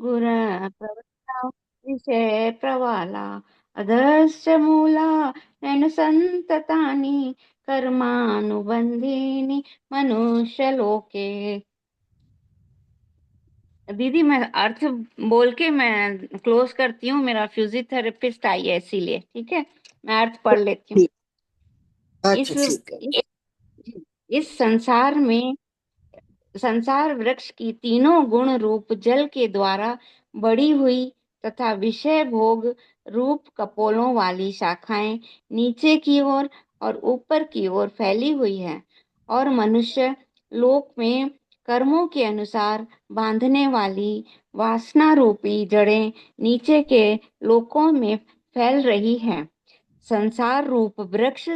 गुण प्रवृत्ता विषय प्रवाला अधश्च मूला नैन संततानि कर्मानुबंधीनि मनुष्य लोके। दीदी मैं अर्थ बोल के मैं क्लोज करती हूँ, मेरा फिजियोथेरेपिस्ट आई है इसीलिए, ठीक है। मैं अर्थ पढ़ लेती हूँ। ठीक। अच्छा इस ठीक है। इस संसार वृक्ष की तीनों गुण रूप जल के द्वारा बढ़ी हुई तथा विषय भोग रूप कपोलों वाली शाखाएं नीचे की ओर और ऊपर की ओर फैली हुई है, और मनुष्य लोक में कर्मों के अनुसार बांधने वाली वासना रूपी जड़ें नीचे के लोकों में फैल रही हैं। संसार रूप वृक्ष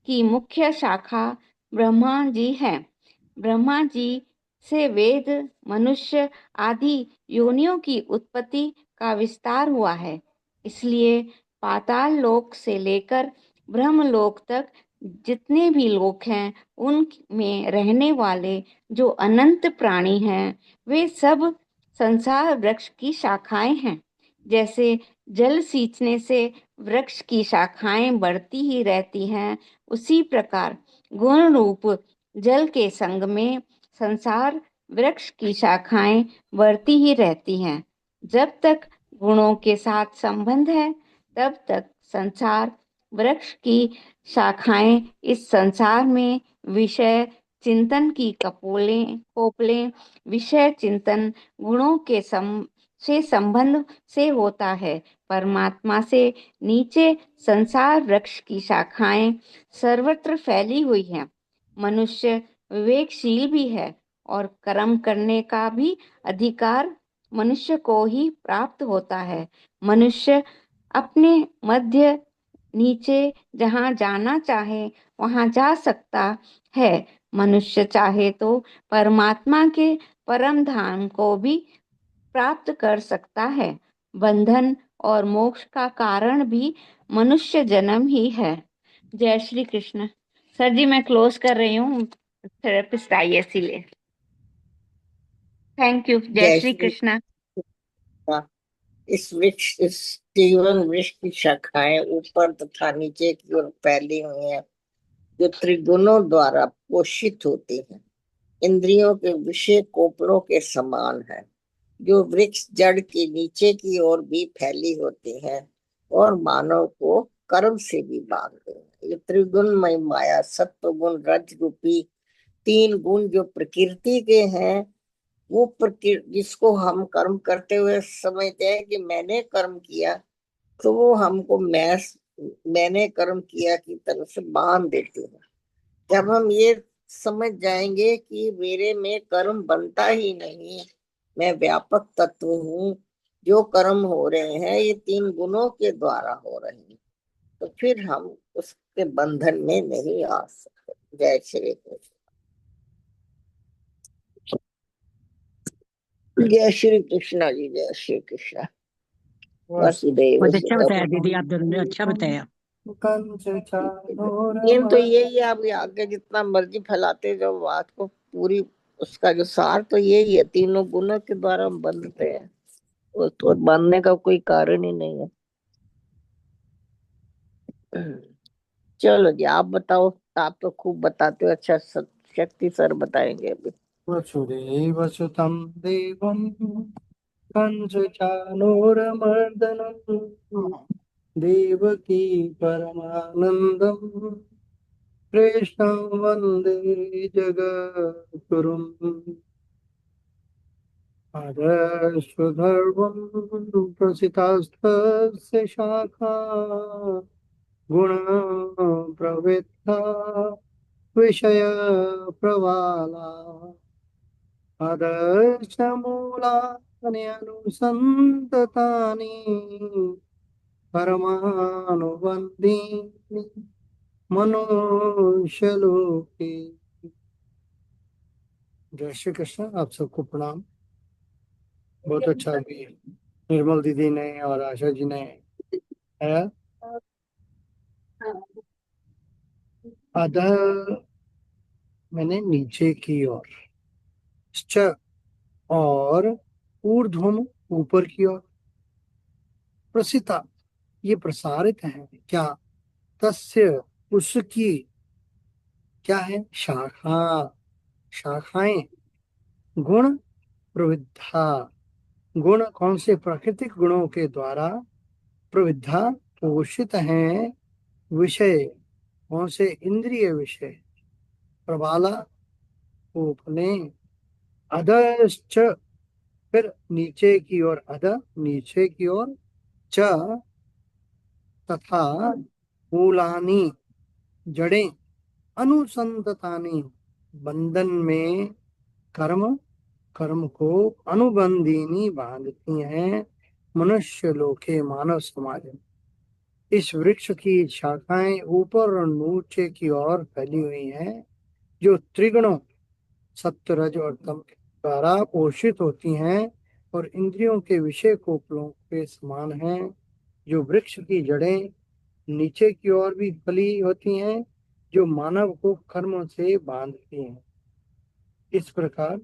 की मुख्य शाखा ब्रह्मा जी है। ब्रह्मा जी से वेद, मनुष्य आदि योनियों की उत्पत्ति का विस्तार हुआ है। इसलिए पाताल लोक से लेकर ब्रह्मलोक तक जितने भी लोक हैं, उनमें रहने वाले जो अनंत प्राणी हैं, वे सब संसार वृक्ष की शाखाएं हैं। जैसे जल सींचने से वृक्ष की शाखाएं बढ़ती ही रहती हैं, उसी प्रकार गुण रूप जल के संग में संसार वृक्ष की शाखाएं बढ़ती ही रहती हैं। जब तक गुणों के साथ संबंध है, तब तक संसार वृक्ष की शाखाएं इस संसार में विषय चिंतन की कोपलें विषय चिंतन गुणों के से संबंध से होता है। परमात्मा से नीचे संसार वृक्ष की शाखाएं सर्वत्र फैली हुई हैं। मनुष्य विवेकशील भी है, और कर्म करने का भी अधिकार मनुष्य को ही प्राप्त होता है। मनुष्य अपने मध्य नीचे जहाँ जाना चाहे वहाँ जा सकता है। मनुष्य चाहे तो परमात्मा के परम धाम को भी प्राप्त कर सकता है। बंधन और मोक्ष का कारण भी मनुष्य जन्म ही है। जय श्री कृष्ण। सर जी मैं क्लोज कर रही हूँ, थेरेपिस्ट आई है इसीलिए। Thank you. जय जय श्री श्री कृष्ण। कृष्ण। इस जीवन वृक्ष की शाखाएं ऊपर तथा नीचे की ओर फैली हुई हैं, जो त्रिगुणों द्वारा पोषित होती हैं। इंद्रियों के विषय कोपलों के समान है, जो वृक्ष जड़ के नीचे की ओर भी फैली होती हैं और मानव को कर्म से भी बांधते हैं। ये त्रिगुणमय माया सत्व गुण रज रूपी तीन गुण जो प्रकृति के हैं, वो प्रकृति जिसको हम कर्म करते हुए समझते हैं कि मैंने कर्म किया, तो वो हमको मैंने कर्म किया की तरफ से बांध देते हैं। जब हम ये समझ जाएंगे कि मेरे में कर्म बनता ही नहीं, मैं व्यापक तत्व हूँ, जो कर्म हो रहे हैं ये तीन गुणों के द्वारा हो रहे हैं, तो फिर हम उसके बंधन में नहीं आ सकते। जय श्री कृष्ण। जय श्री कृष्णा जी, जय श्री कृष्णा। वासुदेव बहुत अच्छा बताया दीदी, आप दोनों ने अच्छा बताया। मेन तो यही है, आप आगे जितना मर्जी फैलाते जाओ बात को, पूरी उसका जो सार तो यही है, तीनों गुणों के द्वारा हम बंधते हैं, वो तो बनने का कोई कारण ही नहीं है। चलो जी आप बताओ, आप तो खूब बताते हो। अच्छा शक्ति सर बताएंगे अभी। वसुदेव सुतं देवं कंसचानूरमर्दनं देवकी परमानन्दं कृष्णं वन्दे जगद्गुरुम्। आदर्शधर्मं प्रसितास्तस्य शाखा गुणा प्रवृत्ता विषय प्रवाला आदर्शमूलानि अनुसन्ततानि कर्मानुबन्धीनि मनुष्यलोके। जय श्री कृष्ण। आप सबको प्रणाम। बहुत अच्छा भी निर्मल दीदी ने और आशा जी ने है। अधः मैंने नीचे की ओर च और ऊर्ध्वम ऊपर की ओर। प्रसिता, ये प्रसारित है। क्या? तस्य, उसकी। क्या है? शाखा, शाखाएं। गुण प्रविद्धा, गुण कौन से? प्राकृतिक गुणों के द्वारा। प्रविद्धा, पोषित हैं। विषय कौन से? इंद्रिय विषय। प्रबाला, उपने। अधश्च, फिर नीचे की ओर। अध, नीचे की ओर। च, तथा। मूलानी, जड़ें। अनुसंततानी, बंधन में। कर्म, कर्म को। अनुबंधीनी, बांधती हैं। मनुष्य लोके, मानव समाज में। इस वृक्ष की शाखाएं ऊपर और नीचे की ओर फैली हुई हैं, जो त्रिगुणों सत्व रज और तम के द्वारा पोषित होती हैं और इंद्रियों के विषय कोपलों के समान हैं। जो वृक्ष की जड़ें नीचे की ओर भी फैली होती हैं, जो मानव को कर्म से बांधती हैं। इस प्रकार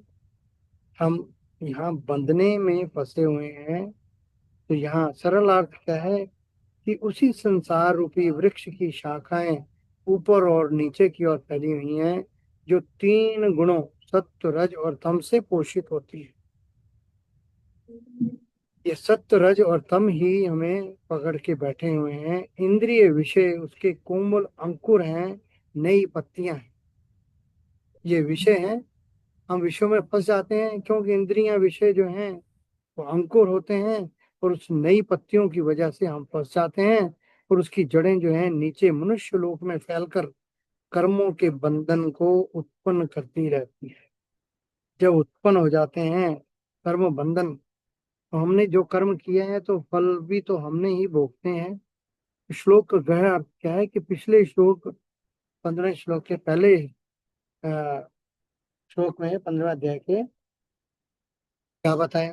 हम यहाँ बंधने में फंसे हुए हैं। तो यहाँ सरल अर्थ क्या है कि उसी संसार रूपी वृक्ष की शाखाएं ऊपर और नीचे की ओर फैली हुई हैं, जो तीन गुणों सत्व रज और तम से पोषित होती है। ये सत्व रज और तम ही हमें पकड़ के बैठे हुए हैं। इंद्रिय विषय उसके कोमल अंकुर हैं, नई पत्तियां हैं। ये विषय हैं। हम विषयों में फंस जाते हैं क्योंकि इंद्रियां विषय जो हैं वो अंकुर होते हैं, और उस नई पत्तियों की वजह से हम फंस जाते हैं। और उसकी जड़ें जो हैं नीचे मनुष्य लोक में फैलकर कर्मों के बंधन को उत्पन्न करती रहती है। जब उत्पन्न हो जाते हैं कर्म बंधन, तो हमने जो कर्म किए हैं तो फल भी तो हमने ही भोगते हैं। श्लोक का गहरा अर्थ क्या है कि पिछले श्लोक 15 श्लोक के पहले श्लोक में 15 अध्याय के क्या बताया?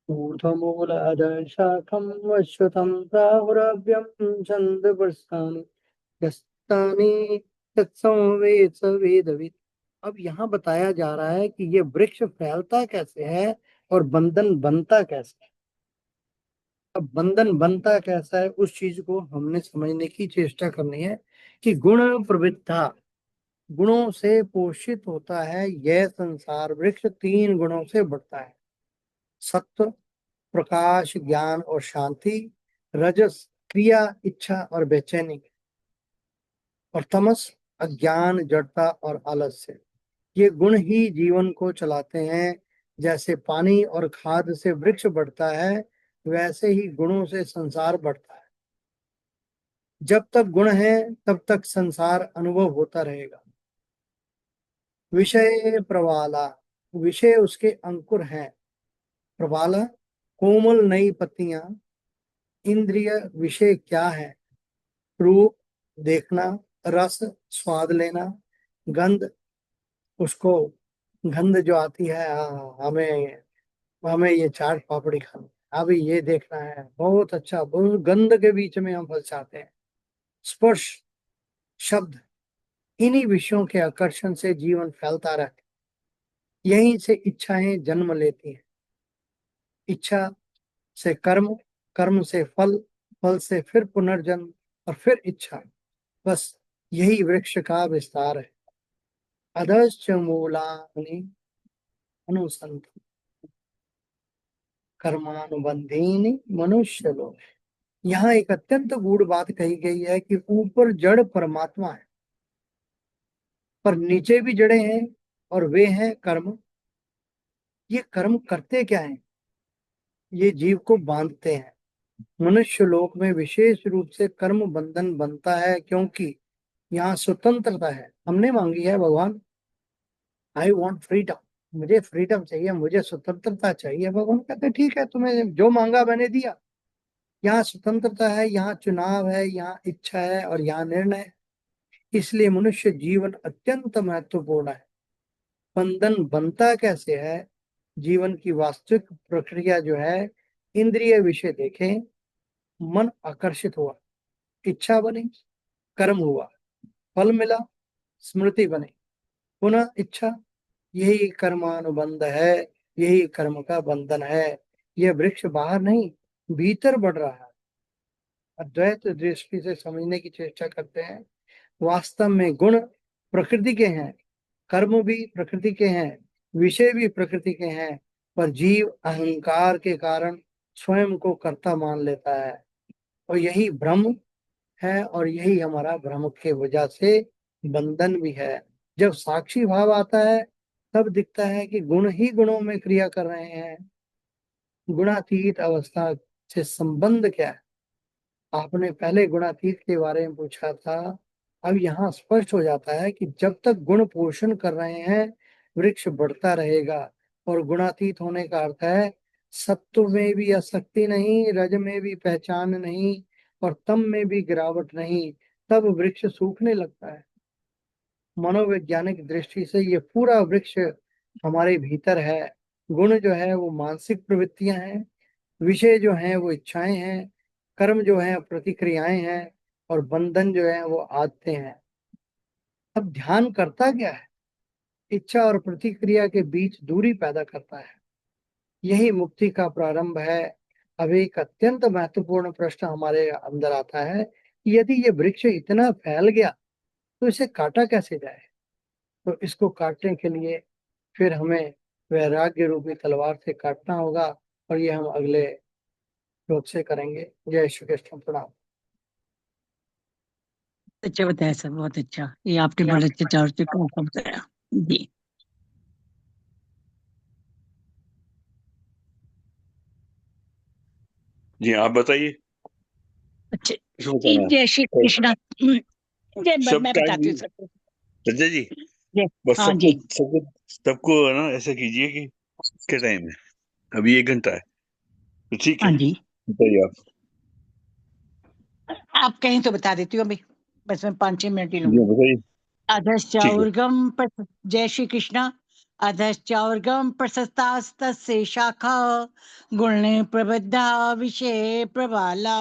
ऊर्ध्वमूल अधः शाखम् अश्वत्थं प्राहुरव्यं छन्दोबर्षाणि यस्तानि तत्समवेत स वेदवित्। अब यहाँ बताया जा रहा है कि ये वृक्ष फैलता कैसे है और बंधन बनता कैसे है। अब बंधन बनता कैसा है उस चीज को हमने समझने की चेष्टा करनी है कि गुण प्रवृत्ता, गुणों से पोषित होता है यह संसार वृक्ष। तीन गुणों से बढ़ता है। सत्व, प्रकाश, ज्ञान और शांति। रजस, क्रिया, इच्छा और बेचैनी। और तमस, अज्ञान, जड़ता और आलस्य। ये गुण ही जीवन को चलाते हैं। जैसे पानी और खाद से वृक्ष बढ़ता है, वैसे ही गुणों से संसार बढ़ता है। जब तक गुण है तब तक संसार अनुभव होता रहेगा। विषय प्रवाला, विषय उसके अंकुर हैं। प्रवाला, कोमल नई पत्तियां। इंद्रिय विषय क्या है? रूप, देखना। रस, स्वाद लेना। गंध, उसको गंध जो आती है, हमें हमें ये चाट पापड़ी खानी, अभी ये देखना है, बहुत अच्छा, बहुत गंध के बीच में हम फंस जाते हैं। स्पर्श, शब्द, इन्हीं विषयों के आकर्षण से जीवन फैलता रहता है। यहीं से इच्छाएं जन्म लेती हैं। इच्छा से कर्म, कर्म से फल, फल से फिर पुनर्जन्म और फिर इच्छा। बस यही वृक्ष का विस्तार है। अधश्च मूलानि अनुसंत कर्मानुबंधीनि मनुष्य लोग। यहाँ एक अत्यंत गूढ़ बात कही गई है कि ऊपर जड़ परमात्मा है, पर नीचे भी जड़ें हैं और वे हैं कर्म। ये कर्म करते क्या हैं? ये जीव को बांधते हैं। मनुष्य लोक में विशेष रूप से कर्म बंधन बनता है क्योंकि यहाँ स्वतंत्रता है। हमने मांगी है भगवान, आई वॉन्ट फ्रीडम, मुझे फ्रीडम चाहिए, मुझे स्वतंत्रता चाहिए। भगवान कहते ठीक है, तुम्हें जो मांगा मैंने दिया। यहाँ स्वतंत्रता है, यहाँ चुनाव है, यहाँ इच्छा है और यहाँ निर्णय है। इसलिए मनुष्य जीवन अत्यंत महत्वपूर्ण है। बंधन बनता कैसे है? जीवन की वास्तविक प्रक्रिया जो है, इंद्रिय विषय देखें, मन आकर्षित हुआ, इच्छा बनी, कर्म हुआ, फल मिला, स्मृति बनी, पुनः इच्छा। यही कर्मानुबंध है, यही कर्म का बंधन है। यह वृक्ष बाहर नहीं भीतर बढ़ रहा है। अद्वैत दृष्टि से समझने की चेष्टा करते हैं। वास्तव में गुण प्रकृति के हैं, कर्म भी प्रकृति के हैं, विषय भी प्रकृति के हैं, पर जीव अहंकार के कारण स्वयं को कर्ता मान लेता है, और यही भ्रम है, और यही हमारा भ्रम के वजह से बंधन भी है। जब साक्षी भाव आता है तब दिखता है कि गुण ही गुणों में क्रिया कर रहे हैं। गुणातीत अवस्था से संबंध क्या है? आपने पहले गुणातीत के बारे में पूछा था। अब यहाँ स्पष्ट हो जाता है कि जब तक गुण पोषण कर रहे हैं वृक्ष बढ़ता रहेगा, और गुणातीत होने का अर्थ है सत्व में भी आसक्ति नहीं, रज में भी पहचान नहीं, और तम में भी गिरावट नहीं, तब वृक्ष सूखने लगता है। मनोवैज्ञानिक दृष्टि से ये पूरा वृक्ष हमारे भीतर है। गुण जो है वो मानसिक प्रवृत्तियां हैं, विषय जो हैं वो इच्छाएं हैं, कर्म जो है प्रतिक्रियाएं हैं, और बंधन जो है वो आदतें हैं। अब ध्यान करता क्या है? इच्छा और प्रतिक्रिया के बीच दूरी पैदा करता है। यही मुक्ति का प्रारंभ है। अब एक अत्यंत महत्वपूर्ण प्रश्न हमारे अंदर आता है कि यदि ये वृक्ष इतना फैल गया तो इसे काटा कैसे जाए? तो इसको काटने के लिए फिर हमें वैराग्य रूपी तलवार से काटना होगा, और ये हम अगले श्लोक से करेंगे। जय श्री कृष्ण। प्रणाम। अच्छा बताया सर, बहुत अच्छा। ये आपने बड़े अच्छे चार से कौन बताया जी। जी आप बताइए। अच्छा किसको बताना जय श्री है? कृष्णा। सब मैं टाइम बताती हूँ सबको। संजय जी, जय। बस हाँ सबको जी। सबको सबको है ना ऐसा कीजिए कि के टाइम है, अभी 1 घंटा है, तो ठीक है हाँ जी, बताइए आप। आप कहें तो बता देती हूँ अभी, बस मैं 5-6 मिनट ही जी लूंगी। बताइए। ठीक है। अधश्चाउर्गम जय श्री कृष्णा। अधश्चाउर्गम प्रशस्तास्तस्य शाखा गुणे प्रबद्धा विषये प्रबाला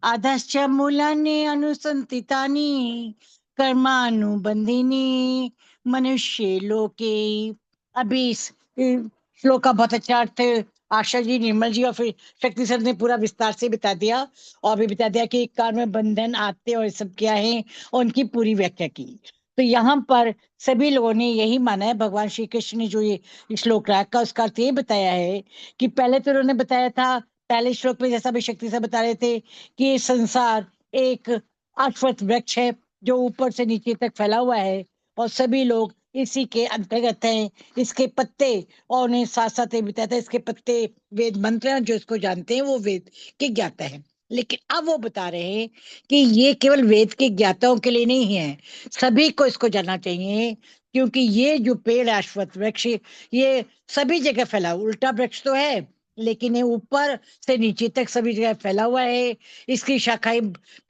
अधश्च मूलानि अनुसंतितानि कर्मानुबंधिनी मनुष्य लोके। अभी इस श्लोक का बहुत अच्छा अर्थ आशा जी, निर्मल जी और फिर शक्ति सर ने पूरा विस्तार से बता दिया, और भी बता दिया कि कार में बंधन आते और सब क्या है, और उनकी पूरी व्याख्या की। तो यहाँ पर सभी लोगों ने यही माना है, भगवान श्री कृष्ण ने जो ये श्लोक रखा उसका अर्थ ये बताया है कि पहले तो उन्होंने बताया था पहले श्लोक में, जैसा भी शक्ति से बता रहे थे, कि ये संसार एक अश्वत्थ वृक्ष है जो ऊपर से नीचे तक फैला हुआ है, और सभी लोग इसी के अंतर्गत हैं। इसके पत्ते, और उन्हें साथ साथ ये बताया था इसके पत्ते वेद मंत्र हैं, जो इसको जानते हैं वो वेद के ज्ञाता है। लेकिन अब वो बता रहे हैं कि ये केवल वेद के ज्ञाताओं के लिए नहीं है, सभी को इसको जानना चाहिए, क्योंकि ये जो पेड़ है अश्वत्थ वृक्ष, ये सभी जगह फैला, उल्टा वृक्ष तो है लेकिन ये ऊपर से नीचे तक सभी जगह फैला हुआ है। इसकी शाखाएं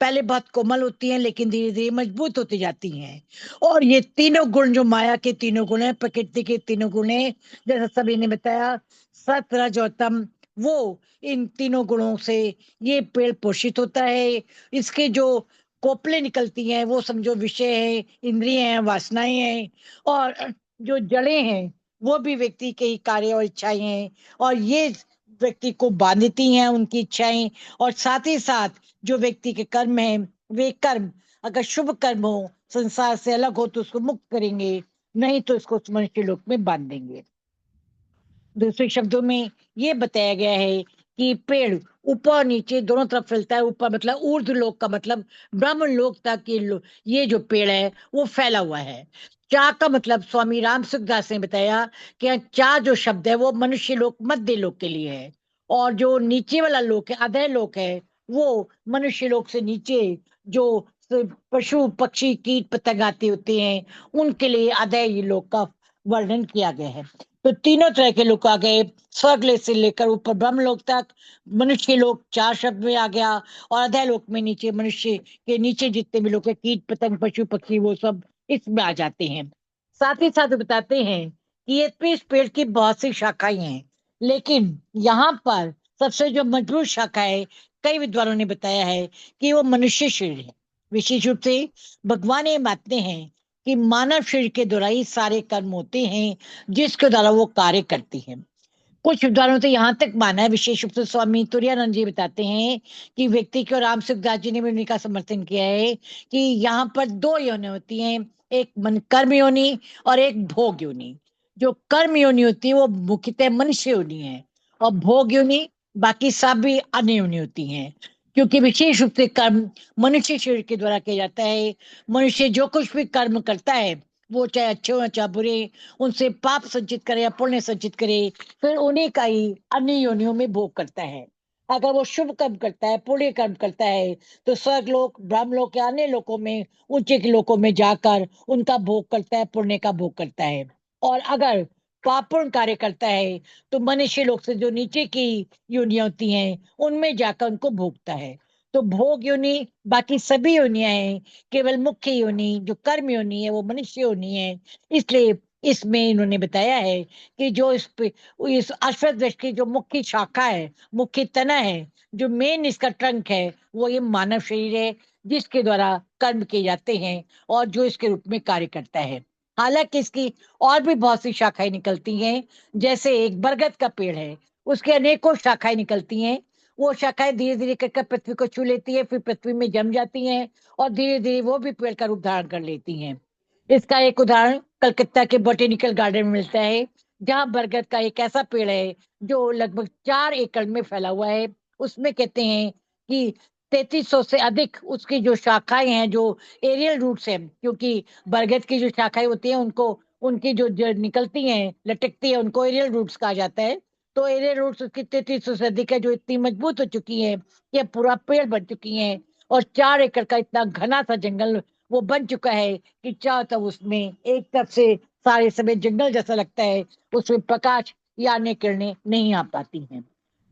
पहले बहुत कोमल होती हैं लेकिन धीरे धीरे मजबूत होती जाती हैं। और ये तीनों गुण जो माया के तीनों गुण हैं, प्रकृति के तीनों गुण हैं, जैसा सभी ने बताया, सत रज और तम, वो इन तीनों गुणों से ये पेड़ पोषित होता है। इसके जो कोपले निकलती हैं वो समझो विषय है, इंद्रिय हैं, वासनाएं हैं, और जो जड़ें हैं वो भी व्यक्ति के ही कार्य और इच्छाएं हैं, और ये व्यक्ति को बांधती हैं उनकी इच्छाएं। और साथ ही साथ जो व्यक्ति के कर्म हैं, वे कर्म अगर शुभ कर्म हो, संसार से अलग हो, तो उसको मुक्त करेंगे, नहीं तो इसको मनुष्य लोक में बांध देंगे। दूसरे शब्दों में ये बताया गया है कि पेड़ ऊपर नीचे दोनों तरफ फैलता है। ऊपर मतलब ऊर्ध्व लोक का मतलब ब्रह्म लोक तक ये जो पेड़ है वो फैला हुआ है। चा का मतलब स्वामी राम सुखदास ने बताया कि चा जो शब्द है वो मनुष्य लोक मध्य लोक के लिए है, और जो नीचे वाला लोक है अधय लोक है, वो मनुष्य लोक से नीचे जो पशु पक्षी कीट पतंग आते होते हैं उनके लिए अधय लोक का वर्णन किया गया है। तो तीनों तरह के लोग आ गए, स्वर्ग से लेकर ऊपर ब्रह्मलोक तक। मनुष्य लोक 4 शब्द में आ गया, और अधः लोक में नीचे मनुष्य के नीचे जितने भी लोग हैं, कीट पतंग पशु पक्षी, वो सब इसमें आ जाते हैं। साथ ही साथ बताते हैं कि ये इस पेड़ की बहुत सी शाखाएं हैं, लेकिन यहाँ पर सबसे जो मजबूत शाखा है, कई विद्वानों ने बताया है कि वो मनुष्य शरीर है। विशेष रूप से भगवान ये मानते हैं कि मानव शरीर के द्वारा ही सारे कर्म होते हैं जिसके द्वारा वो कार्य करती है। कुछ विद्वानों ने यहाँ तक माना है, विशेष रूप से स्वामी तुरानंद जी बताते हैं कि व्यक्ति को, राम सुखदास जी ने भी उन्हीं का समर्थन किया है कि यहाँ पर दो योनि होती हैं, एक मन कर्म योनि और एक भोग योनि। जो कर्म योनि होती है वो मुख्यतः मनुष्य योनि है, और भोग योनि बाकी सभी अन्य योनि होती हैं, क्योंकि विशेष रूप से कर्म मनुष्य शरीर के द्वारा किया जाता है। मनुष्य जो कुछ भी कर्म करता है, वो चाहे अच्छे हो चाहे बुरे, उनसे पाप संचित करे या पुण्य संचित करे, फिर उन्हीं का ही अन्य योनियों में भोग करता है। अगर वो शुभ कर्म करता है, पुण्य कर्म करता है, तो स्वर्ग लोक, ब्रह्म लोक या अन्य लोकों में, ऊंचे के लोकों में जाकर उनका भोग करता है, पुण्य का भोग करता है। और अगर पापूर्ण कार्य करता है, तो मनुष्य लोक से जो नीचे की योनियां होती हैं, उनमें जाकर उनको भोगता है। तो भोग योनि बाकी सभी योनियां हैं, केवल मुख्य योनि जो कर्म योनि है वो मनुष्य योनि है। इसलिए इसमें इन्होंने बताया है कि जो इस अश्वत्थ वृक्ष की जो मुख्य शाखा है, मुख्य तना है, जो मेन इसका ट्रंक है, वो ये मानव शरीर है, जिसके द्वारा कर्म किए जाते हैं और जो इसके रूप में कार्य करता है। हालांकि इसकी और भी बहुत सी शाखाएं निकलती हैं, जैसे एक बरगद का पेड़ है, उसके अनेकों शाखाएं निकलती हैं। वो शाखाएं धीरे धीरे कर पृथ्वी को छू लेती है, फिर पृथ्वी में जम जाती हैं, और धीरे धीरे वो भी पेड़ का रूप धारण कर लेती हैं। इसका एक उदाहरण कलकत्ता के बोटेनिकल गार्डन में मिलता है, जहां बरगद का एक ऐसा पेड़ है जो लगभग 4 एकड़ में फैला हुआ है। उसमें कहते हैं कि 3300 से अधिक उसकी जो शाखाएं हैं, जो एरियल रूट्स हैं, क्योंकि बरगद की जो शाखाएं होती हैं उनको, उनकी जो निकलती हैं, लटकती है, उनको एरियल रूट्स कहा जाता है। तो एरियल रूट्स उसकी 3300 से अधिक है, जो इतनी मजबूत हो चुकी है कि अब पूरा पेड़ बन चुकी है, और 4 एकड़ का इतना घना सा जंगल वो बन चुका है कि चारों तरफ उसमें एक तरफ से सारे समय जंगल जैसा लगता है, उसमें प्रकाश या अन्य किरणें नहीं आ पाती हैं।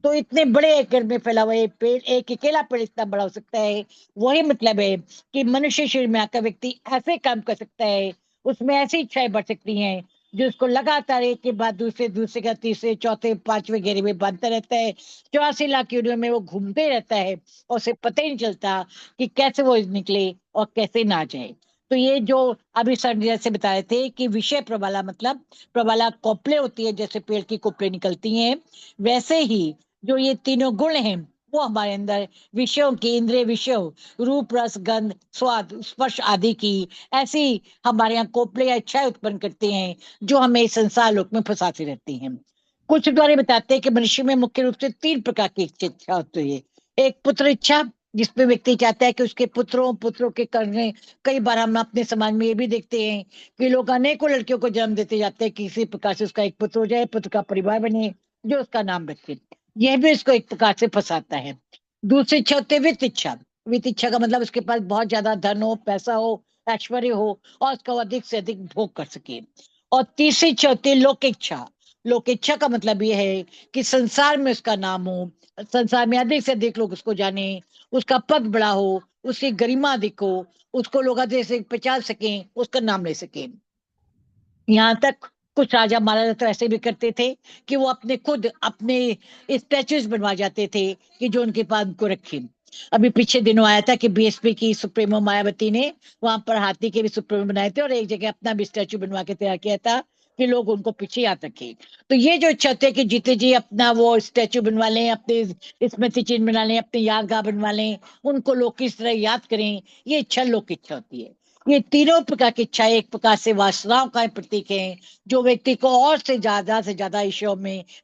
तो इतने बड़े एकड़ में फैला हुआ ये पेड़, एक अकेला पेड़ इतना बड़ा हो सकता है। वही मतलब है कि मनुष्य शरीर में आकर व्यक्ति ऐसे काम कर सकता है, उसमें ऐसी इच्छाएं बढ़ सकती हैं, जो उसको लगातार एक के बाद दूसरे, दूसरे का तीसरे, चौथे, पांचवे घेरे में बांधता रहता है। 84 लाख यूनिवर्स में वो घूमते रहता है, और उसे पता ही नहीं चलता कि कैसे वो निकले और कैसे ना जाए। तो ये जो अभी सर जैसे बताए थे कि विषय प्रवाला, मतलब प्रवाला कोपले होती है, जैसे पेड़ की कोपले निकलती हैं, वैसे ही जो ये तीनों गुण हैं, वो हमारे अंदर विषयों की, इंद्रिय विषयों, रूप रस गंध स्वाद स्पर्श आदि की ऐसी हमारे यहाँ कोपले या इच्छाएं उत्पन्न करते हैं, जो हमें इस संसार लोक में फंसाती रहती हैं। कुछ द्वारा बताते हैं कि मनुष्य में मुख्य रूप से 3 प्रकार की इच्छा होती है। एक पुत्र इच्छा, जिसमें व्यक्ति चाहता है कि उसके पुत्रों पुत्रों के करने, कई बार हम अपने समाज में ये भी देखते हैं कि लोग अनेकों लड़कियों को जन्म देते जाते हैं, किसी प्रकार से उसका एक पुत्र हो जाए, पुत्र का परिवार बने, जो उसका नाम रखे। यह भी इसको एक प्रकार से फंसाता है। दूसरी इच्छा होती है वित्त इच्छा। वित्त इच्छा का मतलब उसके पास बहुत ज्यादा धन हो, पैसा हो, ऐश्वर्य हो, और उसका वो अधिक से अधिक भोग कर सके। और तीसरी इच्छा होती है लोक इच्छा। लोक इच्छा का मतलब ये है कि संसार में उसका नाम हो, संसार में अधिक से अधिक लोग उसको जाने, उसका पद बड़ा हो, उसकी गरिमा अधिक हो, उसको लोग अधिक से पहचान सकें, उसका नाम ले सकें। यहाँ तक कुछ राजा महाराजा तो ऐसे भी करते थे कि वो अपने खुद अपने स्टैचूज बनवा जाते थे कि जो उनके पास उनको रखे। अभी पीछे दिनों आया था कि बीएसपी की सुप्रीमो मायावती ने वहां पर हाथी के भी सुप्रीमो बनाए थे, और एक जगह अपना भी स्टैचू बनवा के तैयार किया था कि लोग उनको पीछे याद रखें। तो ये जो इच्छा होती है कि जीते जी अपना वो स्टैचू बनवा लें, अपने स्मृति चिन्ह बना लें, अपनी यादगाह बनवा लें, उनको लोग किस तरह याद करें, ये इच्छा लोक इच्छा होती है। ये तीनों प्रकार की इच्छाएं एक प्रकार से वासनाओं का प्रतीक है, जो व्यक्ति को और से ज्यादा